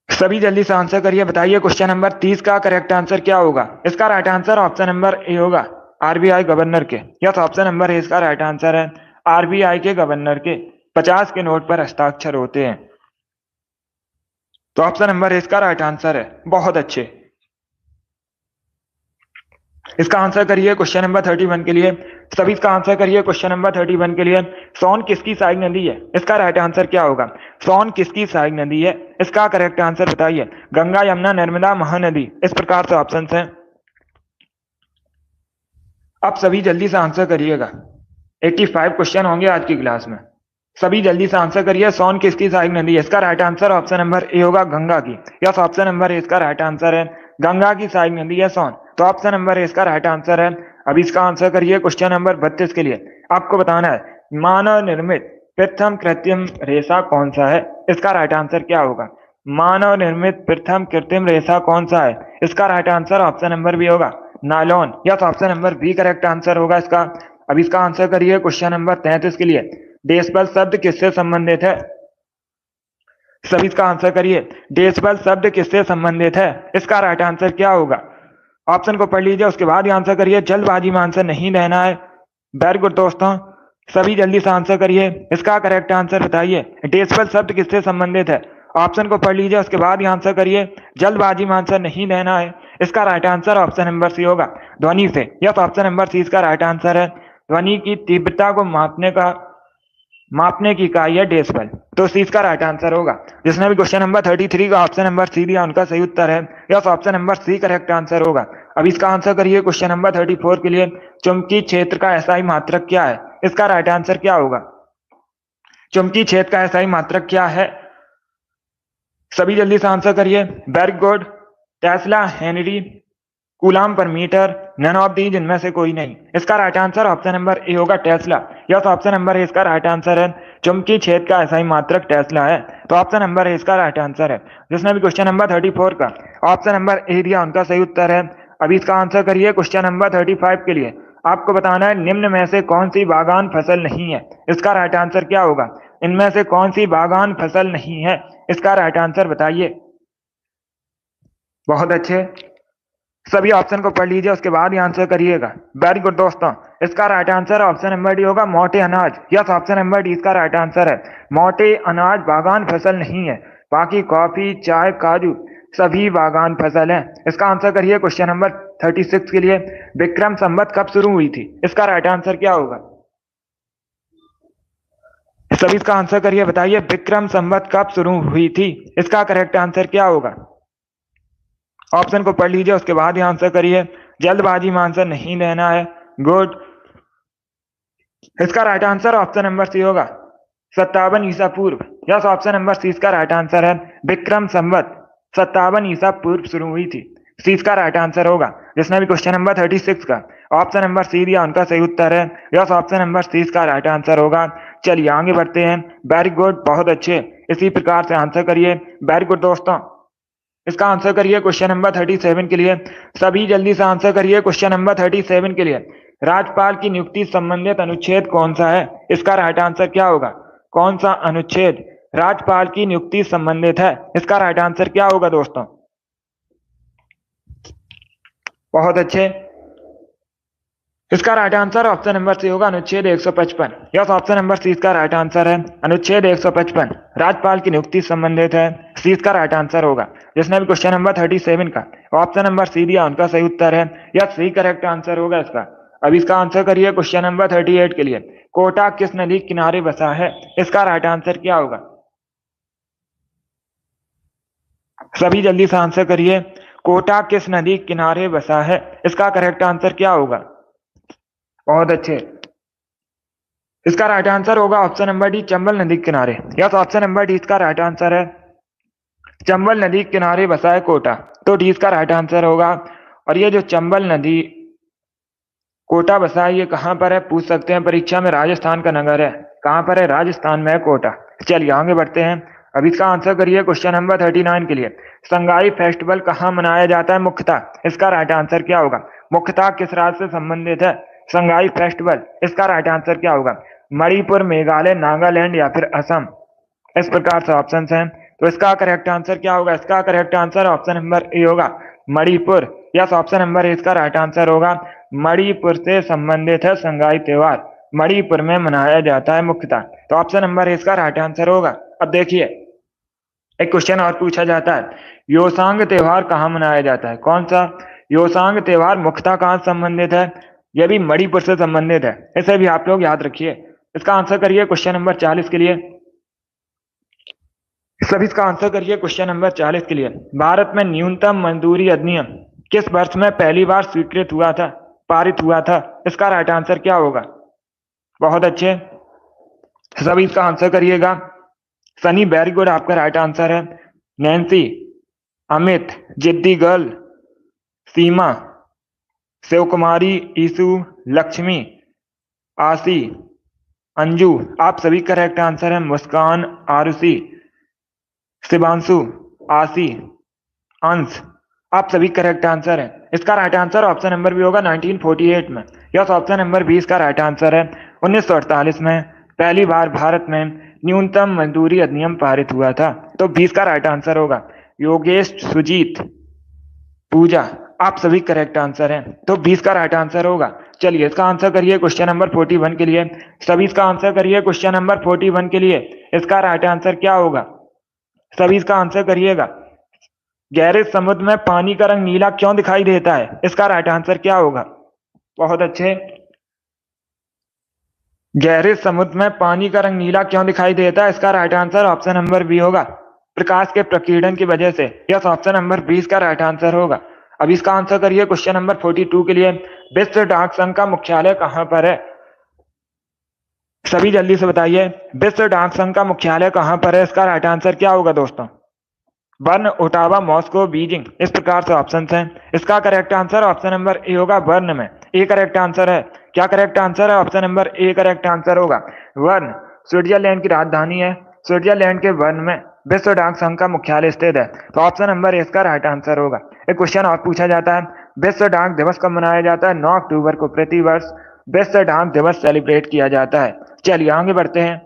सभी जल्दी से आंसर करिए, बताइए क्वेश्चन नंबर 30 का करेक्ट आंसर क्या होगा? इसका right answer option number A होगा, आरबीआई गवर्नर के। यस, ऑप्शन नंबर ए इसका राइट आंसर है। आरबीआई के गवर्नर के 50 के नोट पर हस्ताक्षर होते हैं। तो ऑप्शन नंबर ए इसका राइट आंसर है। बहुत अच्छे, इसका आंसर करिए क्वेश्चन नंबर 31 के लिए। सभी इसका आंसर करिए क्वेश्चन नंबर 31 के लिए। सोन किसकी सहायक नदी है? इसका राइट आंसर क्या होगा? सोन किसकी सहायक नदी है? इसका करेक्ट आंसर बताइए। गंगा, यमुना, नर्मदा, महानदी, इस प्रकार से ऑप्शन हैं। अब सभी जल्दी से आंसर करिएगा। 85 क्वेश्चन होंगे आज की क्लास में। सभी जल्दी से आंसर करिए। सोन किसकी सहायक नदी है? इसका right answer option number A होगा, गंगा की। यस, ऑप्शन नंबर ए इसका राइट आंसर है। गंगा की सहायक नदी है सोन, तो ऑप्शन नंबर ए इसका राइट आंसर है। अब इसका आंसर करिए क्वेश्चन नंबर 32 के लिए। आपको बताना है मानव निर्मित प्रथम कृत्रिम रेशा कौन सा है? इसका राइट आंसर क्या होगा? मानव निर्मित प्रथम कृत्रिम रेशा कौन सा है? इसका right answer option number B होगा, nylon. Yes, option number B correct answer होगा इसका। अब इसका आंसर करिए क्वेश्चन नंबर 33 के लिए। डेसिबल शब्द किससे संबंधित है? सभी इसका आंसर करिए। डेसिबल शब्द किससे संबंधित है? इसका राइट आंसर क्या होगा? ऑप्शन को पढ़ लीजिए, उसके बाद ही आंसर करिए। जल्दबाजी में आंसर नहीं देना है। वेरी गुड दोस्तों, सभी जल्दी से आंसर करिए। इसका करेक्ट आंसर बताइए। डेसिबल शब्द किससे संबंधित है? ऑप्शन को पढ़ लीजिए, उसके बाद ही आंसर करिए। जल्दबाजी में आंसर नहीं देना है। इसका right answer option number C होगा, ध्वनि से। यस, ऑप्शन नंबर सी इसका राइट आंसर है। ध्वनि की तीव्रता को मापने की इकाई है डेसिबल, तो सी इसका राइट आंसर होगा। जिसने भी क्वेश्चन नंबर 33 का ऑप्शन नंबर सी दिया उनका सही उत्तर है। Yes, option number C correct answer होगा। अब इसका आंसर करिए क्वेश्चन नंबर 34 के लिए। चुंबकीय क्षेत्र का एसआई मात्रक क्या है? इसका राइट आंसर क्या होगा? चुंबकीय क्षेत्र का एसआई मात्रक क्या है? सभी जल्दी से आंसर करिए। Very good. Tesla, henry, coulomb per metre, none of the, जिनमें से कोई नहीं। इसका right answer option number A होगा, tesla. Yes, option number A इसका राइट आंसर है। चुंबकीय क्षेत्र का एसआई मात्रक टेस्ला है, तो ऑप्शन नंबर ए इसका राइट आंसर है। जिसने भी क्वेश्चन नंबर 34 का ऑप्शन नंबर ए दिया उनका सही उत्तर है। अभी इसका आंसर करिए क्वेश्चन नंबर 35 के लिए। आपको बताना है निम्न में से कौन सी बागान फसल नहीं है? इसका राइट आंसर क्या होगा? इनमें से कौन सी बागान फसल नहीं है? इसका राइट आंसर बताइए। बहुत अच्छे, सभी ऑप्शन को पढ़ लीजिए, उसके बाद ही आंसर करिएगा। वेरी गुड दोस्तों, इसका right answer option number D होगा, मोटे अनाज। यस, ऑप्शन नंबर डी इसका राइट आंसर है। मोटे अनाज बागान फसल नहीं है, बाकी कॉफी, चाय, काजू सभी बागान फसल है। इसका आंसर करिए क्वेश्चन नंबर 36 के लिए। विक्रम संवत कब शुरू हुई थी? इसका राइट आंसर क्या होगा? सभी इसका आंसर करिए, बताइए विक्रम संवत कब शुरू हुई थी? इसका करेक्ट आंसर क्या होगा? ऑप्शन को पढ़ लीजिए, उसके बाद ही आंसर करिए। जल्दबाजी में आंसर नहीं लेना है। गुड। इसका right answer option number C होगा, 57 ईसा पूर्व। यस, ऑप्शन नंबर सी इसका राइट आंसर है। विक्रम संवत 57 ईसा पूर्व शुरू हुई थी, सी इसका राइट आंसर होगा। जिसने भी क्वेश्चन नंबर 36 का ऑप्शन नंबर सी दिया उनका सही उत्तर है। यस, ऑप्शन नंबर सी इसका राइट आंसर होगा। चलिए आगे बढ़ते हैं। वेरी गुड, बहुत अच्छे, इसी प्रकार से आंसर करिए। वेरी गुड दोस्तों, इसका आंसर करिए क्वेश्चन नंबर 37 के लिए। सभी जल्दी से आंसर करिए क्वेश्चन नंबर 37 के लिए। राज्यपाल की नियुक्ति संबंधित अनुच्छेद कौन सा है? इसका राइट आंसर क्या होगा? कौन सा अनुच्छेद राज्यपाल की नियुक्ति संबंधित है? इसका राइट आंसर क्या होगा दोस्तों? बहुत अच्छे, इसका right answer option number C होगा, अनुच्छेद 155। यस, ऑप्शन नंबर सी इसका राइट आंसर है। अनुच्छेद 155 राज्यपाल की नियुक्ति संबंधित है, सी इसका राइट आंसर होगा। जिसने भी क्वेश्चन नंबर 37 का ऑप्शन नंबर सी दिया उनका सही उत्तर है। यह सी करेक्ट आंसर होगा इसका। अब इसका आंसर करिए क्वेश्चन नंबर 38 के लिए। कोटा किस नदी किनारे बसा है? इसका राइट आंसर क्या होगा? सभी जल्दी से आंसर करिए। कोटा किस नदी किनारे बसा है? इसका करेक्ट आंसर क्या होगा? बहुत अच्छे, इसका राइट आंसर होगा ऑप्शन नंबर डी, चंबल नदी के किनारे। यस, ऑप्शन नंबर डी इसका राइट आंसर है। चंबल नदी के किनारे बसा है कोटा, तो डी इसका राइट आंसर होगा। और ये जो चंबल नदी कोटा बसा है, ये कहाँ पर है पूछ सकते हैं परीक्षा में। राजस्थान का नगर है। कहाँ पर है? राजस्थान में है कोटा। चलिए आगे बढ़ते हैं। अब इसका आंसर करिए क्वेश्चन नंबर 39 के लिए। संगाई फेस्टिवल कहाँ मनाया जाता है मुख्यतः? इसका राइट आंसर क्या होगा? मुख्यतः किस राज्य से संबंधित है संगाई फेस्टिवल? इसका राइट आंसर क्या होगा? मणिपुर, मेघालय, नागालैंड या फिर असम? इस प्रकार से ऑप्शन हैं, तो इसका करेक्ट आंसर क्या होगा? इसका correct answer option number A होगा, Manipur. Yes, option number A इसका राइट आंसर होगा। मणिपुर से संबंधित है संगाई त्योहार, मणिपुर में मनाया जाता है मुख्यतः, तो ऑप्शन नंबर ए इसका राइट आंसर होगा। अब देखिए एक क्वेश्चन और पूछा जाता है, योसांग त्योहार कहाँ मनाया जाता है? कौन सा योसांग त्योहार मुख्यतः कहाँ संबंधित है? यह भी मणिपुर से संबंधित है, इसे भी आप लोग याद रखिए। इसका आंसर करिए क्वेश्चन नंबर 40 के लिए। सभी इसका आंसर करिए क्वेश्चन नंबर 40 के लिए। भारत में न्यूनतम मजदूरी अधिनियम किस वर्ष में पहली बार स्वीकृत हुआ था, पारित हुआ था? इसका राइट आंसर क्या होगा? बहुत अच्छे, सभी इसका आंसर करिएगा। सनी वेरी गुड, आपका राइट आंसर है। नैन्सी, अमित, जिद्दी गर्ल, सीमा, शिव कुमारी, ईसु, लक्ष्मी, आशी, अंजू, आप सभी करेक्ट आंसर है। मुस्कान, आरुषि, शिवांशु, आशी, अंश, आप सभी करेक्ट आंसर है। इसका right answer option number B होगा 1948 में। यस, ऑप्शन नंबर बी इसका राइट आंसर है। 1948 में पहली बार भारत में न्यूनतम मजदूरी अधिनियम पारित हुआ था, तो 20 का राइट आंसर होगा। योगेश, सुजीत, पूजा, आप सभी करेक्ट आंसर हैं, तो 20 का राइट आंसर होगा। चलिए इसका आंसर करिए क्वेश्चन नंबर 41 के लिए। सभी इसका आंसर करिए क्वेश्चन नंबर 41 के लिए। इसका राइट आंसर क्या होगा? सभी इसका आंसर करिएगा। गहरे समुद्र में पानी का रंग नीला क्यों दिखाई देता है? इसका राइट आंसर क्या होगा? बहुत अच्छे, गहरे समुद्र में पानी का रंग नीला क्यों दिखाई देता है? इसका right answer option number B होगा, प्रकाश के प्रकीर्णन की वजह से। यस, ऑप्शन नंबर 20 का राइट आंसर होगा। अब इसका आंसर करिए क्वेश्चन नंबर 42 के लिए। विश्व डाक संघ का मुख्यालय कहां पर है? सभी जल्दी से बताइए, विश्व डाक संघ का मुख्यालय कहां पर है? इसका राइट आंसर क्या होगा दोस्तों? बर्न, ओटावा, मॉस्को, बीजिंग, इस प्रकार से ऑप्शन हैं। इसका correct answer option number A होगा, बर्न में। ए करेक्ट आंसर है। क्या करेक्ट आंसर है? Option number A correct answer होगा। बर्न स्विट्जरलैंड की राजधानी है। स्विट्जरलैंड के बर्न में विश्व डाक संघ का मुख्यालय स्थित है, तो ऑप्शन नंबर ए इसका राइट आंसर होगा। एक क्वेश्चन और पूछा जाता है, विश्व डाक दिवस कब मनाया जाता है? 9 अक्टूबर को प्रतिवर्ष विश्व डाक दिवस सेलिब्रेट किया जाता है। चलिए आगे बढ़ते हैं।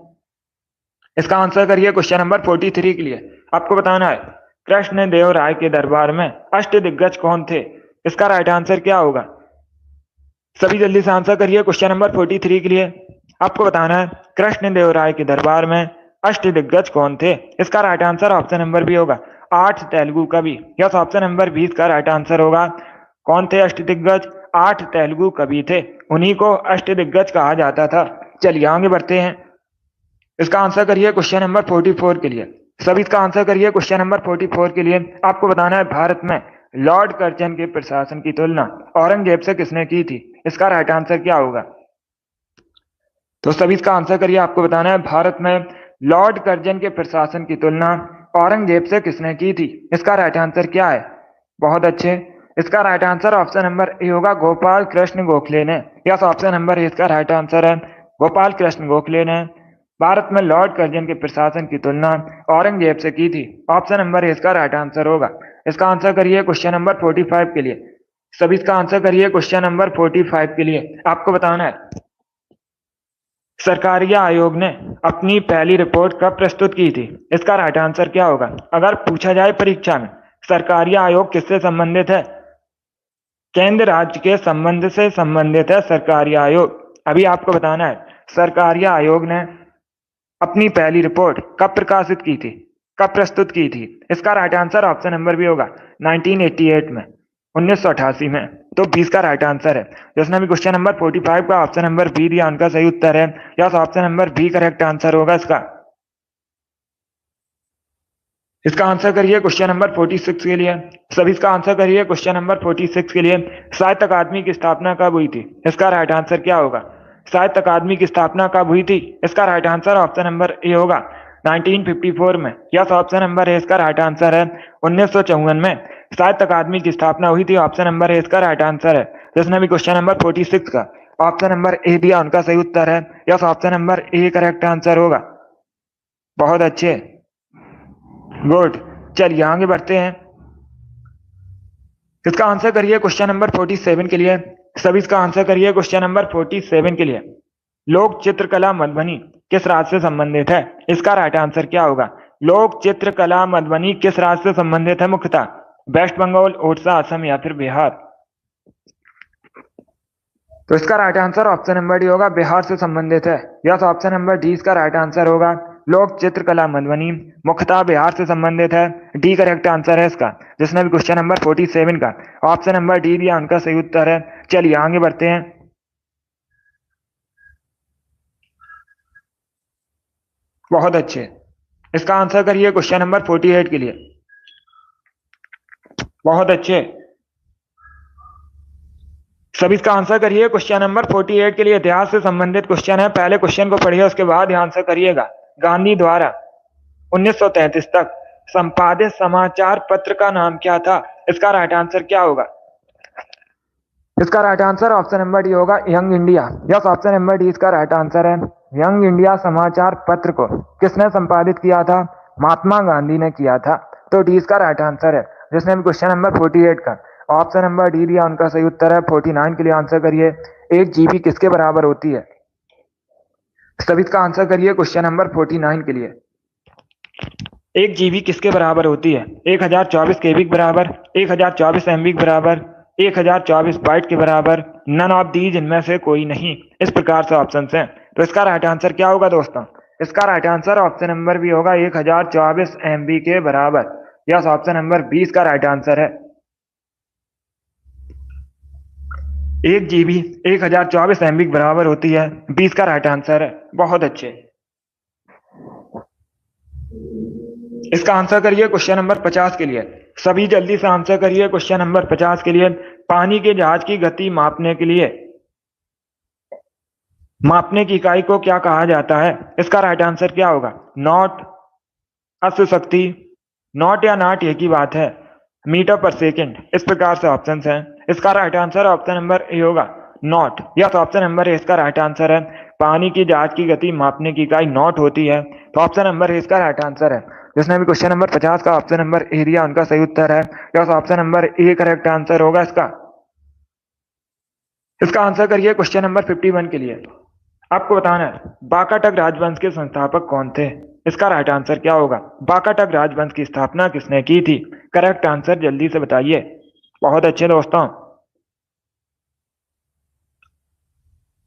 इसका आंसर करिए क्वेश्चन नंबर 43 के लिए। आपको बताना है, कृष्ण देव राय के दरबार में अष्टदिग्गज कौन थे? इसका राइट आंसर क्या होगा? सभी जल्दी से आंसर करिए क्वेश्चन नंबर 43 के लिए। आपको बताना है, कृष्ण देव राय के दरबार में अष्टदिग्गज कौन थे? इसका right answer option number B होगा, 8 तेलुगु कवि। यस, ऑप्शन नंबर 20 का राइट आंसर होगा। कौन थे अष्टदिग्गज? 8 तेलुगु कवि थे, उन्हीं को अष्टदिग्गज कहा जाता था। चलिए आगे बढ़ते हैं। इसका आंसर करिए क्वेश्चन नंबर 44 के लिए। सभी इसका आंसर करिए क्वेश्चन नंबर 44 के लिए। आपको बताना है, भारत में लॉर्ड कर्जन के प्रशासन की तुलना औरंगजेब से किसने की थी? इसका राइट आंसर क्या होगा? तो सभी इसका आंसर करिए। आपको बताना है, भारत में लॉर्ड कर्जन के प्रशासन की तुलना औरंगजेब से किसने की थी? इसका राइट आंसर क्या है? बहुत अच्छे, इसका right answer option number A होगा, गोपाल कृष्ण गोखले ने। यस, ऑप्शन नंबर ए इसका राइट आंसर है, गोपाल कृष्ण गोखले ने भारत में लॉर्ड कर्जन के प्रशासन की तुलना औरंगजेब से की थी। ऑप्शन नंबर ए इसका राइट आंसर होगा। इसका आंसर करिए क्वेश्चन नंबर 45 के लिए। सभी इसका आंसर करिए क्वेश्चन नंबर 45 के लिए। आपको बताना है, सरकारिया आयोग ने अपनी पहली रिपोर्ट कब प्रस्तुत की थी? इसका राइट आंसर क्या होगा? अगर पूछा जाए परीक्षा में, सरकारिया आयोग किससे संबंधित है? केंद्र राज्य के संबंध से संबंधित है सरकारिया आयोग। अभी आपको बताना है, सरकारिया आयोग ने अपनी पहली रिपोर्ट कब प्रकाशित की थी, कब प्रस्तुत की थी? इसका right answer option number B होगा, 1988 में, 1988 में। तो 20 का राइट आंसर है। जिसने भी क्वेश्चन नंबर 45 का ऑप्शन नंबर बी दिया, उनका सही उत्तर है। Yes, option number B correct answer होगा इसका। इसका आंसर करिए क्वेश्चन नंबर 46 के लिए। सभी इसका आंसर करिए क्वेश्चन नंबर 46 के लिए। साहित्य अकादमी की स्थापना कब हुई थी? इसका राइट आंसर क्या होगा? साहित्य अकादमी की स्थापना कब हुई थी? इसका right answer option number A होगा, 1954 में। यस, ऑप्शन नंबर ए इसका राइट आंसर है। 1954 में साहित्य अकादमी की स्थापना हुई थी। ऑप्शन नंबर ए इसका राइट आंसर है। जिसने भी क्वेश्चन नंबर 46 का ऑप्शन नंबर ए दिया, उनका सही उत्तर है। Yes, option number A correct answer होगा। बहुत अच्छे, गुड। चलिए आगे बढ़ते हैं। इसका आंसर करिए क्वेश्चन नंबर 47 के लिए। सभी इसका आंसर करिए क्वेश्चन नंबर 47 के लिए। लोक चित्रकला मधुबनी किस राज्य से संबंधित है? इसका राइट आंसर क्या होगा? लोक चित्रकला मधुबनी किस राज्य से संबंधित है मुख्यतः? वेस्ट बंगाल, ओडिशा, असम या फिर बिहार? तो इसका right answer option number D होगा, बिहार से संबंधित है। यस, ऑप्शन नंबर डी इसका राइट आंसर होगा। लोक चित्रकला मधुबनी मुख्यतः बिहार से संबंधित है। डी करेक्ट आंसर है इसका। जिसने भी क्वेश्चन नंबर 47 का ऑप्शन नंबर डी दिया, उनका सही उत्तर है। चलिए आगे बढ़ते हैं। बहुत अच्छे। इसका आंसर करिए क्वेश्चन नंबर 48 के लिए। बहुत अच्छे। सभी इसका आंसर करिए क्वेश्चन नंबर 48 के लिए। इतिहास से संबंधित क्वेश्चन है, पहले क्वेश्चन को पढ़िए उसके बाद आंसर करिएगा। गांधी द्वारा 1933 तक संपादित समाचार पत्र का नाम क्या था? इसका राइट आंसर क्या होगा? इसका right answer option number D होगा, Young India. Yes, option number D इसका राइट आंसर है। यंग इंडिया समाचार पत्र को किसने संपादित किया था? महात्मा गांधी ने किया था। तो डी इसका राइट आंसर है। जिसने भी क्वेश्चन नंबर 48 का ऑप्शन नंबर डी दिया उनका सही उत्तर है। 49 के लिए आंसर करिए। एक जीबी किसके बराबर होती है? सभी इसका आंसर करिए क्वेश्चन नंबर 49 के लिए। एक जीबी किसके बराबर होती है? 1024 केबी के बराबर, 1024 एमबी के बराबर, 1024 बाइट के बराबर, नन ऑफ दीज इनमें से कोई नहीं। इस प्रकार से ऑप्शन हैं। तो इसका राइट आंसर क्या होगा दोस्तों? इसका right answer option number B होगा, 1024 एमबी के बराबर। यस, ऑप्शन नंबर 20 का राइट आंसर है। एक जीबी 1024 एमबी के बराबर होती है, 20 का राइट आंसर है। बहुत अच्छे। इसका आंसर करिए क्वेश्चन नंबर 50 के लिए। सभी जल्दी से आंसर करिए क्वेश्चन नंबर 50 के लिए। पानी के जहाज की गति मापने के लिए मापने की इकाई को क्या कहा जाता है? इसका राइट आंसर क्या होगा? नॉट, अश्व शक्ति, नॉट या नाट एक ही बात है, मीटर पर सेकेंड। इस प्रकार से ऑप्शन हैं। इसका right answer option number A होगा, knot. Yes, option number A इसका राइट आंसर है। पानी की जहाज की गति मापने की इकाई नॉट होती है। तो ऑप्शन नंबर ए इसका राइट आंसर है। जिसने भी क्वेश्चन नंबर 50 का ऑप्शन नंबर ए दिया उनका सही उत्तर है। Yes, option number A correct answer होगा इसका। इसका आंसर करिए क्वेश्चन नंबर 51 के लिए। आपको बताना है वाकाटक राजवंश के संस्थापक कौन थे? इसका राइट आंसर क्या होगा? वाकाटक राजवंश की स्थापना किसने की थी? करेक्ट आंसर जल्दी से बताइए। बहुत अच्छे दोस्तों,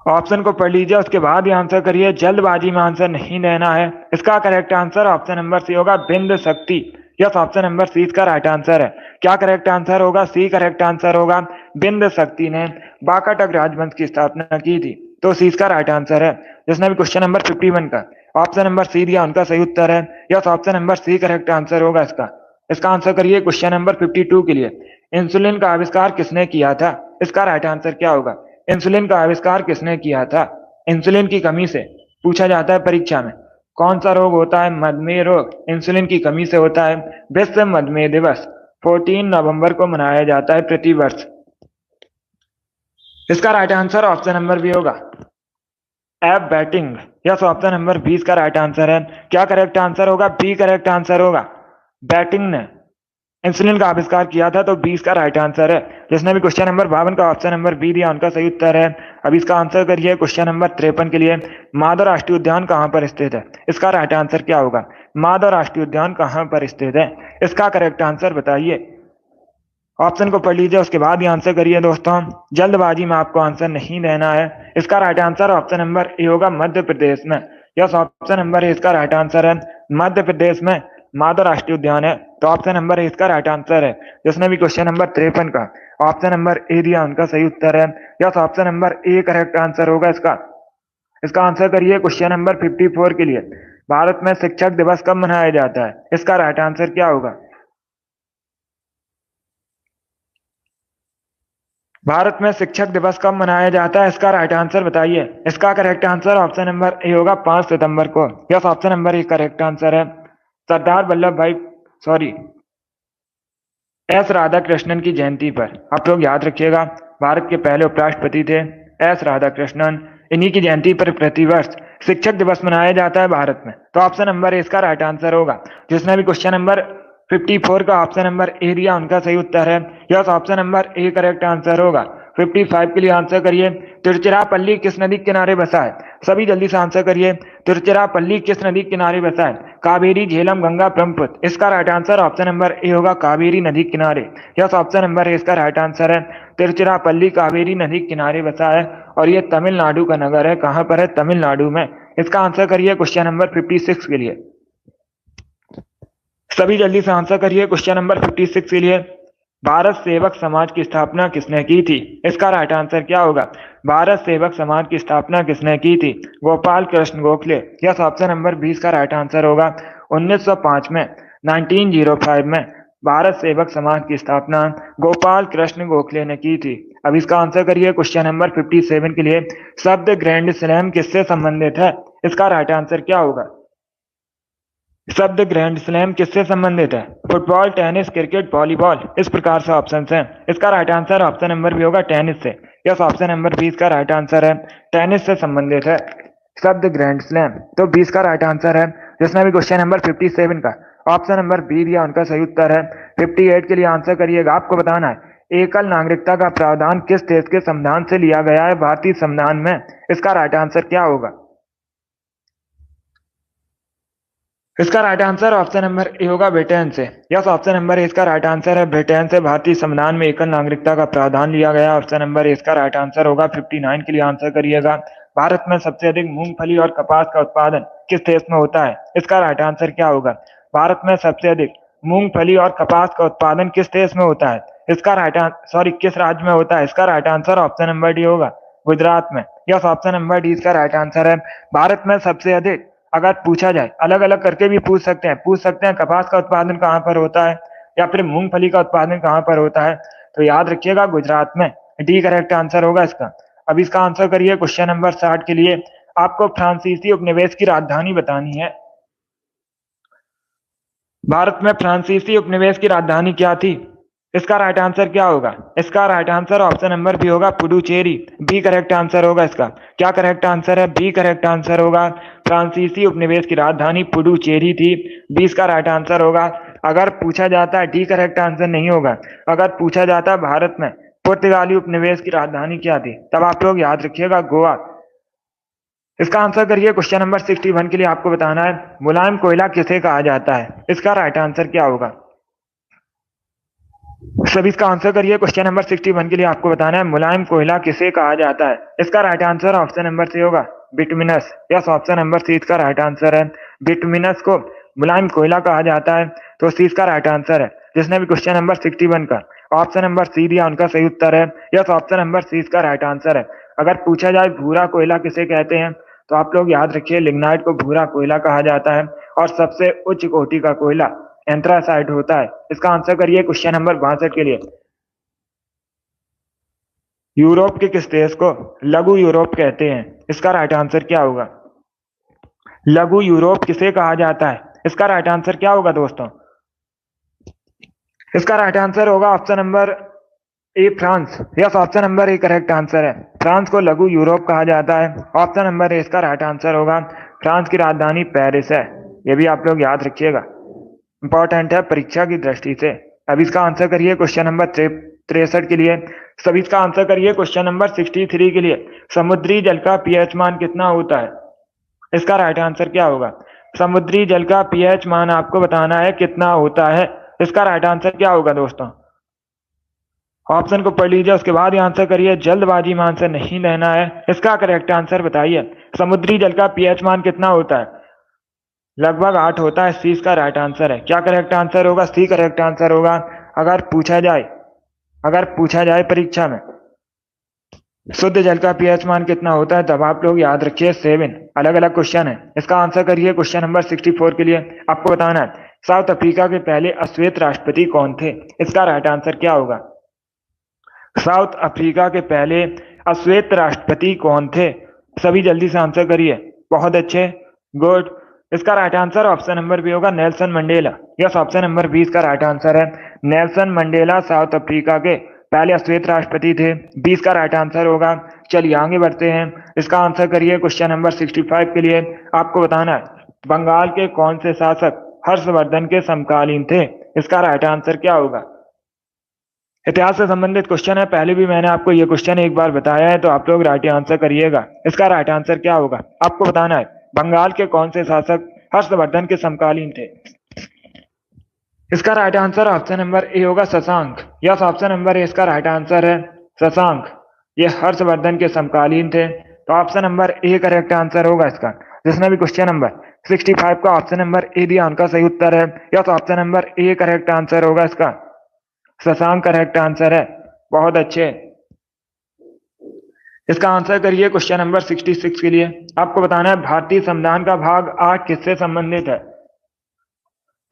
ऑप्शन को पढ़ लीजिए उसके बाद ही आंसर करिए। जल्दबाजी में आंसर नहीं देना है। इसका correct answer option number C होगा, बिंद शक्ति। यस, ऑप्शन नंबर सी इसका राइट आंसर है। क्या करेक्ट आंसर होगा? सी करेक्ट आंसर होगा। बिंद शक्ति ने वाकाटक राजवंश की स्थापना की थी। तो सी इसका राइट आंसर है। जिसने भी क्वेश्चन नंबर 51 का ऑप्शन नंबर सी दिया उनका सही उत्तर है। Yes, option number C correct answer होगा इसका। इसका आंसर करिए क्वेश्चन नंबर 52 के लिए। इंसुलिन का आविष्कार किसने किया था? इसका राइट आंसर क्या होगा? इंसुलिन का आविष्कार किसने किया था? इंसुलिन की कमी से पूछा जाता है परीक्षा में। कौन सा रोग होता है? मधुमेह रोग इंसुलिन की कमी से होता है। विश्व मधुमेह दिवस 14 नवंबर को मनाया जाता है प्रति वर्ष। इसका right answer option number B होगा, एप बैटिंग। यस, ऑप्शन नंबर 20 का राइट आंसर है। क्या करेक्ट आंसर होगा? बी करेक्ट आंसर होगा। बैटिंग ने इंसुलिन का आविष्कार किया था। तो 20 का राइट आंसर है। जिसने भी क्वेश्चन नंबर 52 का ऑप्शन नंबर बी दिया उनका सही उत्तर है। अब इसका आंसर करिए क्वेश्चन नंबर 53 के लिए। माधव राष्ट्रीय उद्यान कहां पर स्थित है? इसका राइट आंसर क्या होगा? माधव राष्ट्रीय उद्यान कहां पर स्थित है? इसका करेक्ट आंसर बताइए। ऑप्शन को पढ़ लीजिए उसके बाद ही आंसर करिए दोस्तों। जल्दबाजी में आपको आंसर नहीं देना है। इसका right answer option number A होगा, मध्य प्रदेश में। यस, ऑप्शन नंबर ए इसका राइट आंसर है। मध्य प्रदेश में माधव राष्ट्रीय उद्यान है। तो ऑप्शन नंबर ए इसका राइट आंसर है। जिसने भी क्वेश्चन नंबर 53 का ऑप्शन नंबर ए दिया उनका सही उत्तर है। Yes, option number A correct answer होगा इसका। इसका आंसर करिए क्वेश्चन नंबर 54 के लिए। भारत में शिक्षक दिवस कब मनाया जाता है? इसका राइट आंसर क्या होगा? भारत में शिक्षक दिवस कब मनाया जाता है? इसका राइट आंसर बताइए। इसका correct answer option number A होगा, 5 सितंबर को। Yes, option number A correct answer है। सरदार वल्लभ भाई सॉरी एस राधाकृष्णन की जयंती पर आप लोग याद रखिएगा, भारत के पहले उपराष्ट्रपति थे एस राधाकृष्णन। इन्हीं की जयंती पर प्रतिवर्ष शिक्षक दिवस मनाया जाता है भारत में। तो ऑप्शन नंबर ए इसका राइट आंसर होगा। जिसने भी क्वेश्चन नंबर 54 का ऑप्शन नंबर ए दिया उनका सही उत्तर है। Yes, option number A correct answer होगा। 55 के लिए आंसर करिए। तिरुचिरापल्ली किस नदी के किनारे बसा है? सभी जल्दी से आंसर करिए। तिरुचिरापल्ली किस नदी के किनारे बसा है? कावेरी, झेलम, गंगा, ब्रह्मपुत्र। इसका right answer option number A होगा, कावेरी नदी के किनारे। यस, ऑप्शन नंबर ए इसका राइट आंसर है। तिरुचिरापल्ली कावेरी नदी के किनारे बसा है और ये तमिलनाडु का नगर है। कहां पर है? तमिलनाडु में। इसका आंसर करिए क्वेश्चन नंबर 56 के लिए। सभी जल्दी से आंसर करिए क्वेश्चन नंबर 56 के लिए। भारत सेवक समाज की स्थापना किसने की थी? इसका राइट आंसर क्या होगा? भारत सेवक समाज की स्थापना किसने की थी? Gopal Krishna Gokhale. Yes, option number 20 का राइट आंसर होगा। 1905 में, 1905 में भारत सेवक समाज की स्थापना गोपाल कृष्ण गोखले ने की थी। अब इसका आंसर करिए क्वेश्चन नंबर 57 के लिए। शब्द ग्रैंड स्लैम किससे संबंधित है? इसका राइट आंसर क्या होगा? शब्द ग्रैंड स्लैम किससे संबंधित है? फुटबॉल, टेनिस, क्रिकेट, वॉलीबॉल, इस प्रकार से ऑप्शन हैं। इसका राइट आंसर ऑप्शन नंबर भी होगा टेनिस से। यस, ऑप्शन नंबर 20 का राइट आंसर है, टेनिस से संबंधित है शब्द ग्रैंड स्लैम। तो 20 का राइट आंसर है। जिसने भी क्वेश्चन नंबर 57 का ऑप्शन नंबर बी दिया उनका सही उत्तर है। 58 के लिए आंसर करिएगा। आपको बताना है एकल नागरिकता का प्रावधान किस देश के संविधान से लिया गया है भारतीय संविधान में? इसका राइट आंसर क्या होगा? इसका right answer option number A होगा ब्रिटेन से। यस, ऑप्शन नंबर ए इसका राइट आंसर है। ब्रिटेन से भारतीय संविधान में एकल नागरिकता का प्रावधान लिया गया। ऑप्शन नंबर ए इसका राइट आंसर होगा। 59 के लिए आंसर करिएगा। भारत में सबसे अधिक मूंगफली और कपास का उत्पादन किस देश में होता है? इसका राइट आंसर क्या होगा? भारत में सबसे अधिक मूंगफली और कपास का उत्पादन किस देश में होता है? इसका राइट सॉरी किस राज्य में होता है? इसका right answer option number D होगा, गुजरात में। यस, ऑप्शन नंबर डी इसका राइट आंसर है। भारत में सबसे अधिक, अगर पूछा जाए अलग अलग करके भी पूछ सकते हैं कपास का उत्पादन कहाँ पर होता है या फिर मूंगफली का उत्पादन कहाँ पर होता है, तो याद रखिएगा गुजरात में। डी करेक्ट आंसर होगा इसका। अब इसका आंसर करिए क्वेश्चन नंबर 60 के लिए। आपको फ्रांसीसी उपनिवेश की राजधानी बतानी है। भारत में फ्रांसीसी उपनिवेश की राजधानी क्या थी? इसका राइट आंसर क्या होगा? इसका right answer option number B होगा, पुडुचेरी। बी करेक्ट आंसर होगा इसका। क्या करेक्ट आंसर है? बी करेक्ट आंसर होगा। फ्रांसीसी उपनिवेश की राजधानी पुडुचेरी थी। 20 का राइट आंसर होगा। अगर पूछा जाता है, डी करेक्ट आंसर नहीं होगा, अगर पूछा जाता है भारत में पुर्तगाली उपनिवेश की राजधानी क्या थी, तब आप लोग याद रखिएगा गोवा। इसका आंसर करिए क्वेश्चन नंबर 61 के लिए। आपको बताना है मुलायम कोयला किसे कहा जाता है? इसका राइट आंसर क्या होगा? सभी इसका आंसर करिए क्वेश्चन नंबर 61 के लिए। आपको बताना है मुलायम कोयला किसे कहा जाता है? इसका right answer option number C होगा, bituminous. Yes, option number C इसका राइट आंसर है। बिटुमिनस को मुलायम कोयला कहा जाता है, तो सी इसका राइट आंसर है। जिसने भी क्वेश्चन नंबर 61 का ऑप्शन नंबर सी दिया उनका सही उत्तर है। यस, ऑप्शन नंबर सी इसका राइट आंसर है। अगर पूछा जाए भूरा कोयला किसे कहते हैं, तो आप लोग याद रखिए लिग्नाइट को भूरा कोयला कहा जाता है। और सबसे उच्च कोटि का कोयला एंथ्रासाइट होता है। इसका आंसर करिए क्वेश्चन नंबर 62 के लिए। यूरोप के किस देश को लघु यूरोप कहते हैं? इसका राइट आंसर क्या होगा? लघु यूरोप किसे कहा जाता है? इसका राइट आंसर क्या होगा दोस्तों? इसका राइट आंसर होगा option number A, France. Yes, option number A correct answer है। फ्रांस को लघु यूरोप कहा जाता है। ऑप्शन नंबर ए इसका राइट आंसर होगा। फ्रांस की राजधानी पेरिस है। ये भी आप लोग याद रखिएगा, इंपॉर्टेंट है परीक्षा की दृष्टि से। अब इसका आंसर करिए क्वेश्चन नंबर 63 के लिए। सभी इसका आंसर करिए क्वेश्चन नंबर 63 के लिए। समुद्री जल का पीएच मान कितना होता है? इसका राइट आंसर क्या होगा? समुद्री जल का पीएच मान आपको बताना है कितना होता है। इसका राइट आंसर क्या होगा दोस्तों? ऑप्शन को पढ़ लीजिए, उसके बाद ही आंसर करिए। जल्दबाजी में आंसर नहीं लेना है। इसका करेक्ट आंसर बताइए। समुद्री जल का पीएच मान कितना होता है? लगभग 8 होता है। सी इसका राइट आंसर है। क्या करेक्ट आंसर होगा? सी करेक्ट आंसर होगा। अगर पूछा जाए परीक्षा में शुद्ध जल का पीएच मान कितना होता है, तब आप लोग याद रखिए 7। अलग अलग क्वेश्चन है। इसका आंसर करिए क्वेश्चन नंबर 64 के लिए। आपको बताना है साउथ अफ्रीका के पहले अश्वेत राष्ट्रपति कौन थे? इसका राइट आंसर क्या होगा? साउथ अफ्रीका के पहले अश्वेत राष्ट्रपति कौन थे? सभी जल्दी से आंसर करिए। बहुत अच्छे, गुड। इसका right answer option number B होगा, Nelson Mandela. Yes, option number 20 का राइट आंसर है। नेल्सन मंडेला साउथ अफ्रीका के पहले अश्वेत राष्ट्रपति थे। 20 का राइट आंसर होगा। चलिए आगे बढ़ते हैं। इसका आंसर करिए क्वेश्चन नंबर 65 के लिए। आपको बताना है बंगाल के कौन से शासक हर्षवर्धन के समकालीन थे? इसका राइट आंसर क्या होगा? इतिहास से संबंधित क्वेश्चन है। पहले भी मैंने आपको ये क्वेश्चन एक बार बताया है, तो आप लोग राइट आंसर करिएगा। इसका राइट आंसर क्या होगा? आपको बताना है बंगाल के कौन से शासक हर्षवर्धन के समकालीन थे। इसका right answer option number A होगा, Shashank. Yes, option number A इसका राइट आंसर है, शशांक। ये हर्षवर्धन के समकालीन थे, तो option number A correct answer होगा इसका। जिसने भी क्वेश्चन नंबर 65 का ऑप्शन नंबर ए दिया उनका सही उत्तर है। Yes, option number A correct answer होगा इसका। शशांक करेक्ट आंसर है, बहुत अच्छे। इसका आंसर करिए क्वेश्चन नंबर 66 के लिए। आपको बताना है भारतीय संविधान का भाग 8 किससे संबंधित है।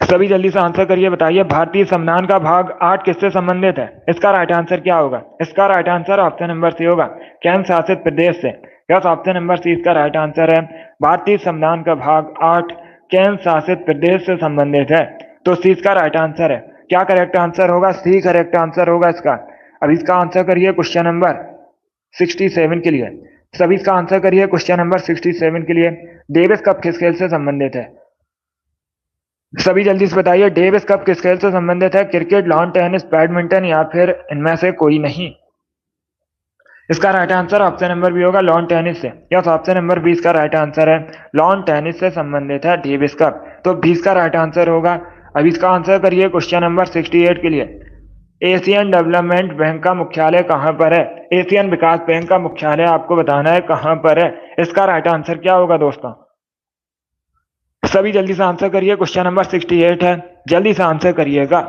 सभी जल्दी से आंसर करिए, बताइए भारतीय संविधान का भाग 8 किससे संबंधित है। इसका राइट आंसर क्या होगा। इसका right answer option number C होगा, केंद्र शासित प्रदेश से। यस, ऑप्शन नंबर सी इसका राइट आंसर है। भारतीय संविधान का भाग 8 केंद्र शासित प्रदेश से संबंधित है, तो सी इसका राइट आंसर है। क्या करेक्ट आंसर होगा। सी करेक्ट आंसर होगा इसका। अब इसका आंसर करिए क्वेश्चन नंबर 67 के लिए। सभी इसका आंसर करिए क्वेश्चन नंबर 67 के लिए। डेविस कप किस खेल से संबंधित है। सभी जल्दी से बताइए डेविस कप किस खेल से संबंधित है। क्रिकेट, लॉन टेनिस, बैडमिंटन या फिर इनमें से कोई नहीं। इसका right answer option number B होगा, लॉन टेनिस से। यस, ऑप्शन नंबर 20 का राइट आंसर है, लॉन टेनिस से संबंधित है डेविस कप, तो 20 का राइट आंसर होगा। अब इसका आंसर करिए क्वेश्चन नंबर 68 के लिए। एशियन डेवलपमेंट बैंक का मुख्यालय कहां पर है। एशियन विकास बैंक का मुख्यालय आपको बताना है कहां पर है। इसका राइट आंसर क्या होगा दोस्तों। सभी जल्दी से आंसर करिए, क्वेश्चन नंबर 68 है, जल्दी से आंसर करिएगा।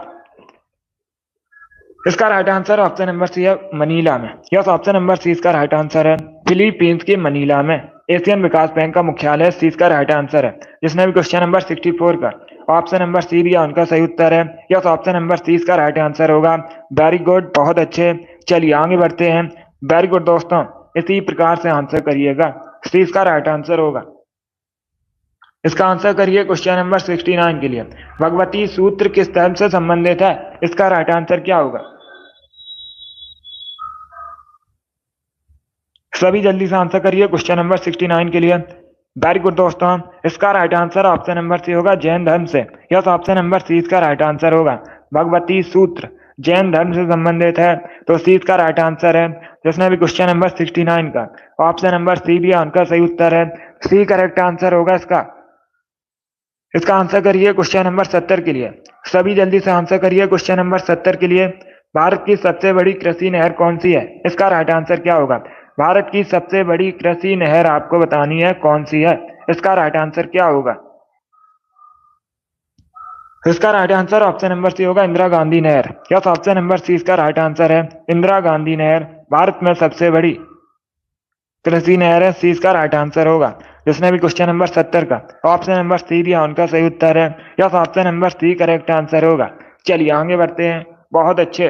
इसका right answer option number C है, मनीला में। यस, ऑप्शन नंबर सी इसका राइट आंसर है, फिलीपींस के मनीला में एशियन विकास बैंक का मुख्यालय। सी इसका राइट आंसर है। जिसने भी क्वेश्चन नंबर 64 का ऑप्शन नंबर सी दिया उनका सही उत्तर है। यस, ऑप्शन नंबर सी इसका राइट आंसर होगा। वेरी गुड, बहुत अच्छे। चलिए आगे बढ़ते हैं। वेरी गुड दोस्तों, इसी प्रकार से आंसर करिएगा। सी इसका राइट आंसर होगा। इसका आंसर करिए क्वेश्चन नंबर 69 के लिए। भगवती सूत्र किस धर्म से संबंधित है। इसका राइट आंसर क्या होगा। सभी जल्दी से आंसर करिए क्वेश्चन नंबर 69 के लिए। वेरी गुड दोस्तों, इसका right answer option number C होगा, जैन धर्म से। यस, ऑप्शन नंबर सी इसका राइट आंसर होगा। भगवती सूत्र जैन धर्म से संबंधित है, तो सी इसका राइट आंसर है। जिसने भी क्वेश्चन नंबर 69 का ऑप्शन नंबर सी दिया उनका सही उत्तर है। सी करेक्ट आंसर होगा इसका। इसका आंसर करिए क्वेश्चन नंबर 70 के लिए। सभी जल्दी से आंसर करिए क्वेश्चन नंबर 70 के लिए। भारत की सबसे बड़ी कृषि नहर कौन सी है। इसका राइट आंसर क्या होगा। भारत की सबसे बड़ी कृषि नहर आपको बतानी है कौन सी है। इसका राइट आंसर क्या होगा। इसका right answer option number C होगा, इंदिरा गांधी नहर। यस, ऑप्शन नंबर सी इसका राइट आंसर है, इंदिरा गांधी नहर भारत में सबसे बड़ी कृषि नहर है। सी इसका राइट आंसर होगा। जिसने भी क्वेश्चन नंबर 70 का ऑप्शन नंबर सी दिया उनका सही उत्तर है। Yes, option number C correct answer होगा। चलिए आगे बढ़ते हैं, बहुत अच्छे।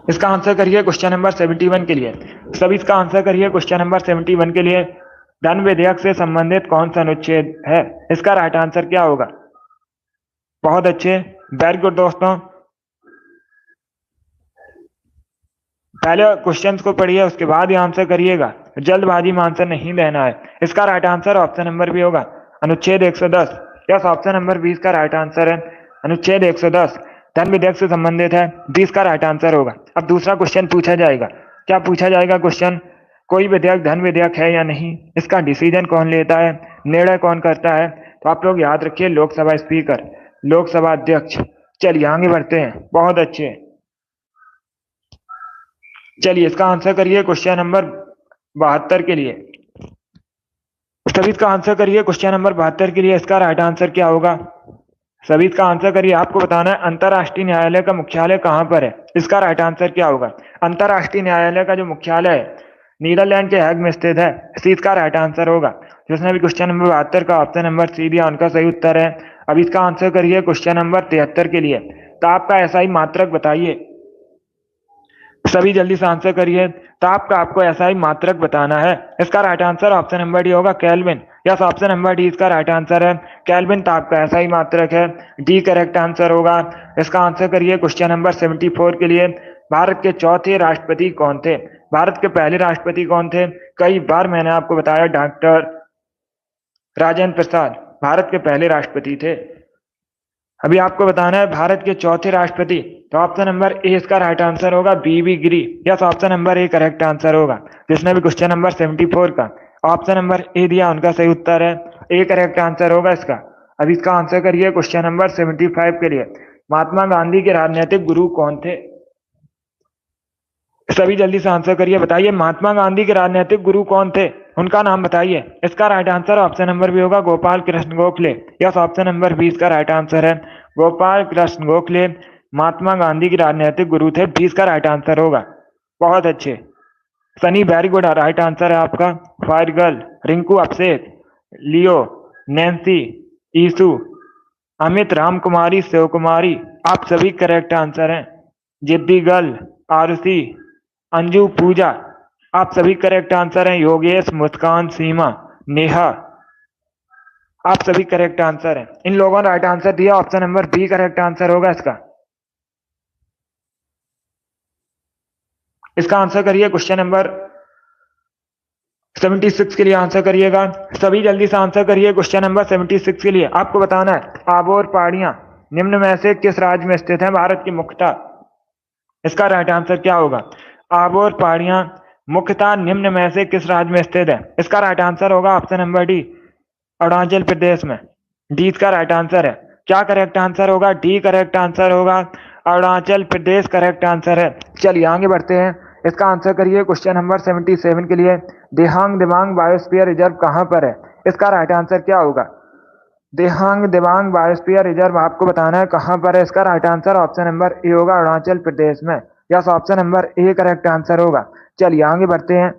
इसका आंसर करिए क्वेश्चन नंबर 71 के लिए। सभी इसका आंसर करिए क्वेश्चन नंबर 71 के लिए। धन विधेयक से संबंधित कौन सा अनुच्छेद है। इसका राइट आंसर क्या होगा। बहुत अच्छे, वेरी गुड दोस्तों। पहले क्वेश्चंस को पढ़िए, उसके बाद ही आंसर करिएगा। जल्दबाजी में आंसर नहीं देना है। इसका right answer option number B होगा, अनुच्छेद 110। यस, ऑप्शन नंबर 20 का राइट आंसर है, अनुच्छेद 110 धन विधेयक से संबंधित है। 20 का राइट आंसर होगा। अब दूसरा क्वेश्चन पूछा जाएगा। क्या पूछा जाएगा क्वेश्चन। कोई विधेयक धन विधेयक है या नहीं, इसका डिसीजन कौन लेता है, निर्णय कौन करता है। तो आप लोग याद रखिए, लोकसभा स्पीकर, लोकसभा अध्यक्ष। चलिए आगे बढ़ते हैं, बहुत अच्छे। चलिए इसका आंसर करिए क्वेश्चन नंबर 72 के लिए। सभी इसका आंसर करिए क्वेश्चन नंबर 72 के लिए। इसका राइट आंसर क्या होगा। सभी इसका आंसर करिए। आपको बताना है अंतरराष्ट्रीय न्यायालय का मुख्यालय कहां पर है। इसका राइट आंसर क्या होगा। अंतरराष्ट्रीय न्यायालय का जो मुख्यालय है नीदरलैंड के हैग में स्थित है। सी इसका राइट आंसर होगा। जिसने भी क्वेश्चन नंबर 72 का ऑप्शन नंबर सी दिया उनका सही उत्तर है। अब इसका आंसर करिए क्वेश्चन नंबर 73 के लिए। ताप का एसआई मात्रक बताइए। सभी जल्दी से आंसर करिए। ताप का आपको एसआई मात्रक बताना है। इसका right answer option number D होगा, kelvin. Yes, option number D इसका राइट आंसर है, केल्विन ताप का एसआई मात्रक है। डी करेक्ट आंसर होगा। इसका आंसर करिए क्वेश्चन नंबर 74 के लिए। भारत के चौथे राष्ट्रपति कौन थे। भारत के पहले राष्ट्रपति कौन थे। कई बार मैंने आपको बताया, डॉक्टर राजेंद्र प्रसाद भारत के पहले राष्ट्रपति थे। अभी आपको बताना है भारत के चौथे राष्ट्रपति। तो ऑप्शन नंबर ए इसका राइट आंसर होगा, बीबी Giri. Yes, option number A correct answer होगा। जिसने भी क्वेश्चन नंबर 74 का ऑप्शन नंबर ए दिया उनका सही उत्तर है, ए करेक्ट आंसर होगा इसका। अब इसका आंसर करिए क्वेश्चन नंबर 75 के लिए। महात्मा गांधी के राजनीतिक गुरु कौन थे। सभी जल्दी से आंसर करिए, बताइए महात्मा गांधी के राजनीतिक गुरु कौन थे, उनका नाम बताइए। इसका right answer option number B होगा, Gopal Krishna Gokhale. Yes, option number 20 का राइट आंसर है, गोपाल कृष्ण गोखले महात्मा गांधी के राजनीतिक गुरु थे? 20 का राइट आंसर होगा। बहुत अच्छे Sunny, very good, right answer है आपका। फायर गर्ल, रिंकू, अभिषेक, लियो, नैन्सी, ईसु, अमित, राम कुमारी, शिव कुमारी, आप सभी करेक्ट आंसर हैं। जिद्दी गर्ल, आरुषि, अंजू, पूजा, आप सभी करेक्ट आंसर हैं। योगेश, मुस्कान, सीमा, नेहा, आप सभी करेक्ट आंसर हैं। इन लोगों ने राइट आंसर दिया, option number B correct answer होगा इसका। इसका आंसर करिए, क्वेश्चन नंबर 76 के लिए आंसर करिएगा। सभी जल्दी से आंसर करिए क्वेश्चन नंबर 76 के लिए। आपको बताना है आबोर पहाड़ियां निम्न में से किस राज्य में स्थित है भारत की मुख्यतः? इसका राइट आंसर क्या होगा? आबोर पहाड़ियां मुख्यतः निम्न में से किस राज्य में स्थित है? इसका राइट आंसर होगा option number D, Arunachal Pradesh में। डी इसका राइट आंसर है। क्या करेक्ट आंसर होगा? डी करेक्ट आंसर होगा, अरुणाचल प्रदेश करेक्ट आंसर है। चलिए आगे बढ़ते हैं। इसका आंसर करिए क्वेश्चन नंबर 77 के लिए। देहांग दिबांग बायोस्फीयर रिजर्व कहां पर है? इसका राइट आंसर क्या होगा? देहांग दिबांग बायोस्फीयर रिजर्व आपको बताना है कहां पर है। इसका right answer option number A होगा, अरुणाचल प्रदेश में। Yes, option number A correct answer होगा। चलिए आगे बढ़ते हैं।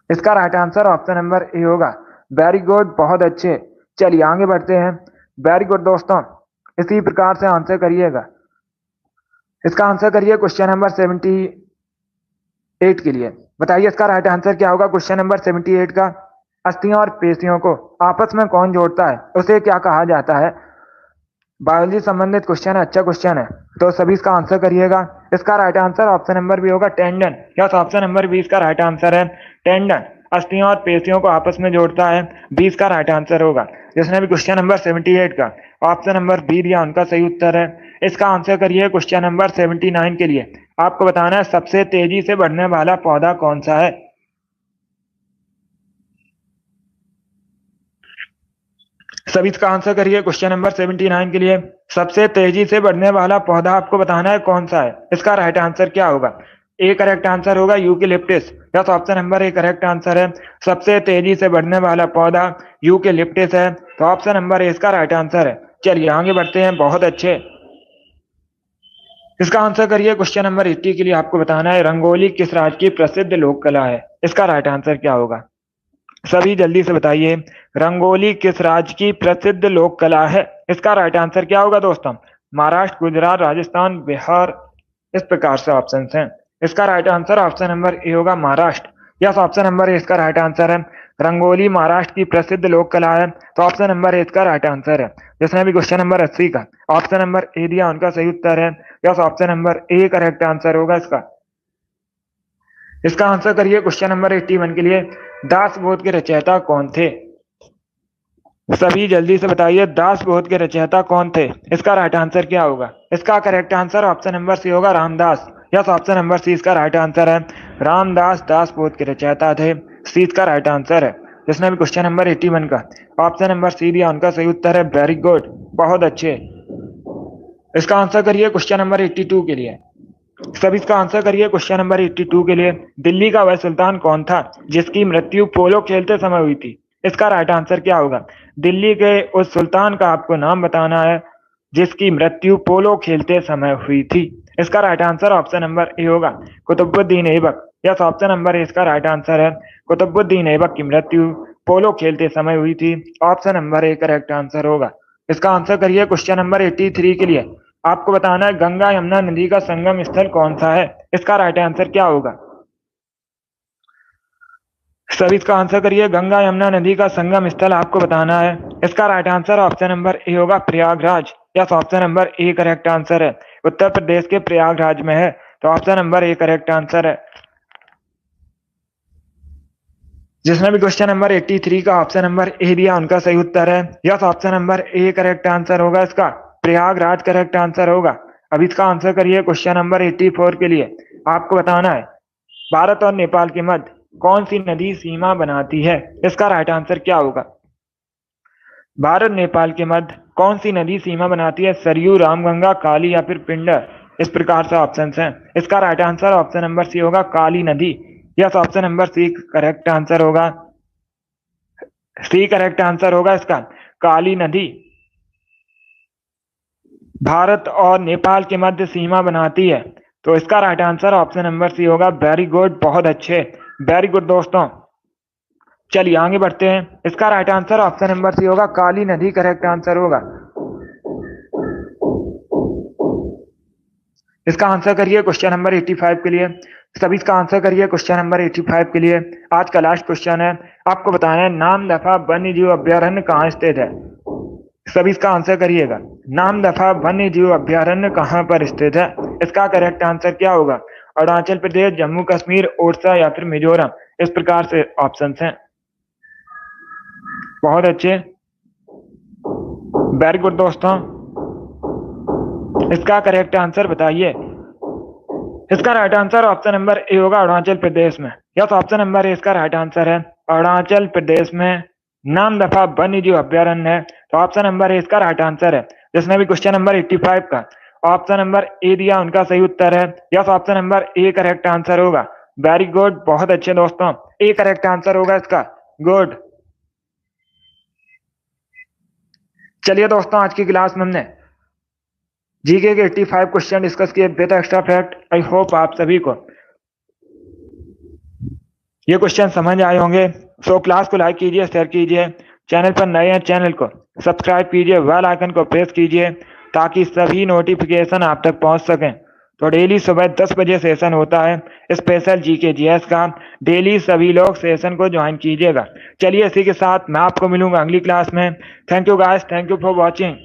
इसका right answer option number A होगा। वेरी गुड, बहुत अच्छे। चलिए आगे बढ़ते हैं। वेरी गुड दोस्तों, इसी प्रकार से आंसर करिएगा। इसका आंसर करिए क्वेश्चन नंबर 78 के लिए। बताइए इसका राइट आंसर क्या होगा क्वेश्चन नंबर 78 का? अस्थियों और पेशियों को आपस में कौन जोड़ता है, उसे क्या कहा जाता है? बायोलॉजी संबंधित क्वेश्चन है, अच्छा क्वेश्चन है, तो सभी इसका आंसर करिएगा। इसका right answer option number B होगा, टेंडन। यस, ऑप्शन नंबर 20 का राइट आंसर है। टेंडन अस्थियों और पेशियों को आपस में जोड़ता है, 20 का राइट आंसर होगा। जिसने भी क्वेश्चन नंबर 78 का ऑप्शन नंबर बी दिया उनका सही उत्तर है। इसका आंसर करिए क्वेश्चन नंबर 79 के लिए। आपको बताना है सबसे तेजी से बढ़ने वाला पौधा कौन सा है? सभी इसका आंसर करिए क्वेश्चन नंबर 79 के लिए। सबसे तेजी से बढ़ने वाला पौधा आपको बताना है कौन सा है। इसका राइट आंसर क्या होगा? ए करेक्ट आंसर होगा, eucalyptus. Yes, option number A correct answer है। सबसे तेजी से बढ़ने वाला पौधा यूकेलिप्टिस है, तो ऑप्शन नंबर ए इसका राइट आंसर है। चलिए आगे बढ़ते हैं, बहुत अच्छे। इसका आंसर करिए क्वेश्चन नंबर 80 के लिए। आपको बताना है रंगोली किस राज्य की प्रसिद्ध लोक कला है? इसका राइट आंसर क्या होगा? सभी जल्दी से बताइए, रंगोली किस राज्य की प्रसिद्ध लोक कला है? इसका राइट आंसर क्या होगा दोस्तों? महाराष्ट्र, गुजरात, राजस्थान, बिहार, इस प्रकार से ऑप्शन हैं। इसका right answer option number A होगा, Maharashtra. Yes, option number A इसका राइट आंसर है। रंगोली महाराष्ट्र की प्रसिद्ध लोक कला है, तो ऑप्शन नंबर ए इसका राइट आंसर है। जिसने भी क्वेश्चन नंबर 80 का ऑप्शन नंबर ए दिया उनका सही उत्तर है। Yes, option number A correct answer होगा इसका। इसका आंसर करिए क्वेश्चन नंबर 81 के लिए। दासबोध के रचयिता कौन थे? सभी जल्दी से बताइए, दासबोध के रचयिता कौन थे? इसका राइट आंसर क्या होगा? इसका correct answer option number C होगा, Ramdas. Yes, option number C इसका राइट आंसर है। रामदास दासबोध के रचयिता थे, सी इसका राइट आंसर है। जिसने भी क्वेश्चन नंबर 81 का ऑप्शन नंबर सी दिया उनका सही उत्तर है। वेरी गुड, बहुत अच्छे। इसका आंसर करिए क्वेश्चन नंबर 82 के लिए। सभी इसका आंसर करिए क्वेश्चन नंबर 82 के लिए। दिल्ली का वह सुल्तान कौन था जिसकी मृत्यु पोलो खेलते समय हुई थी? इसका राइट आंसर क्या होगा? दिल्ली के उस सुल्तान का आपको नाम बताना है जिसकी मृत्यु पोलो खेलते समय हुई थी। इसका right answer option number A होगा, Qutbuddin Aibak. Yes, option number A इसका राइट आंसर है। कुतुबुद्दीन ऐबक की मृत्यु पोलो खेलते समय हुई थी, option number A correct answer होगा। इसका आंसर करिए क्वेश्चन नंबर 83 के लिए। आपको बताना है गंगा यमुना नदी का संगम स्थल कौन सा है? इसका राइट आंसर क्या होगा? सभी इसका आंसर करिए, गंगा यमुना नदी का संगम स्थल आपको बताना है। इसका right answer option number A होगा, Prayagraj. Yes, option number A correct answer है। उत्तर प्रदेश के प्रयागराज में है, तो option number A correct answer है। जिसने भी क्वेश्चन नंबर 83 का ऑप्शन नंबर ए दिया उनका सही उत्तर है। Yes, option number A correct answer होगा इसका, प्रयागराज करेक्ट आंसर होगा। अब इसका आंसर करिए क्वेश्चन नंबर 84 के लिए। आपको बताना है भारत और नेपाल के मध्य कौन सी नदी सीमा बनाती है? इसका राइट आंसर क्या होगा? भारत नेपाल के मध्य कौन सी नदी सीमा बनाती है? सरयू, रामगंगा, काली या फिर पिंडर, इस प्रकार से ऑप्शन हैं। इसका right answer option number C होगा, काली नदी। Yes, option number C correct answer होगा। सी करेक्ट आंसर होगा इसका, काली नदी। भारत और नेपाल के मध्य सीमा बनाती है। तो इसका right answer option number C होगा। वेरी गुड, बहुत अच्छे, वेरी गुड दोस्तों। चलिए आगे बढ़ते हैं। इसका right answer option number C होगा, काली नदी करेक्ट आंसर होगा। इसका आंसर करिए क्वेश्चन नंबर 85 के लिए। सभी इसका आंसर करिए क्वेश्चन नंबर 85 के लिए। आज का लास्ट क्वेश्चन है, आपको बताना है नामदफा वन्य जीव अभ्यारण्य कहाँ स्थित है। सभी इसका आंसर करिएगा। नामदफा वन्य जीव अभ्यारण्य कहाँ पर स्थित है। इसका करेक्ट आंसर क्या होगा। अरुणाचल प्रदेश, जम्मू कश्मीर, ओडिशा या फिर मिजोरम। इस प्रकार से ऑप्शन हैं। बहुत अच्छे, वेरी गुड दोस्तों। इसका करेक्ट आंसर बताइए। इसका right answer option number A होगा, अरुणाचल प्रदेश में। यस, ऑप्शन नंबर ए इसका राइट आंसर है। अरुणाचल प्रदेश में नामदफा वन्य जीव अभ्यारण्य है। तो ऑप्शन नंबर ए इसका राइट आंसर है। जिसने भी क्वेश्चन नंबर 85 का ऑप्शन नंबर ए दिया उनका सही उत्तर है। Yes, option number A correct answer होगा। वेरी गुड, बहुत अच्छे दोस्तों, ए करेक्ट आंसर होगा इसका। गुड। चलिए दोस्तों, आज की क्लास में हमने जीके के 85 क्वेश्चन डिस्कस किए with extra fact. I hope आप सभी को ये क्वेश्चन समझ आए होंगे। सो क्लास को लाइक कीजिए, शेयर कीजिए। चैनल पर नए हैं, चैनल को सब्सक्राइब कीजिए, बेल आइकन को प्रेस कीजिए ताकि सभी नोटिफिकेशन आप तक पहुंच सकें। तो डेली सुबह 10 बजे सेशन होता है स्पेशल जीके जीएस का। डेली सभी लोग सेशन को ज्वाइन कीजिएगा। चलिए इसी के साथ मैं आपको मिलूंगा अगली क्लास में। Thank you guys, thank you for watching.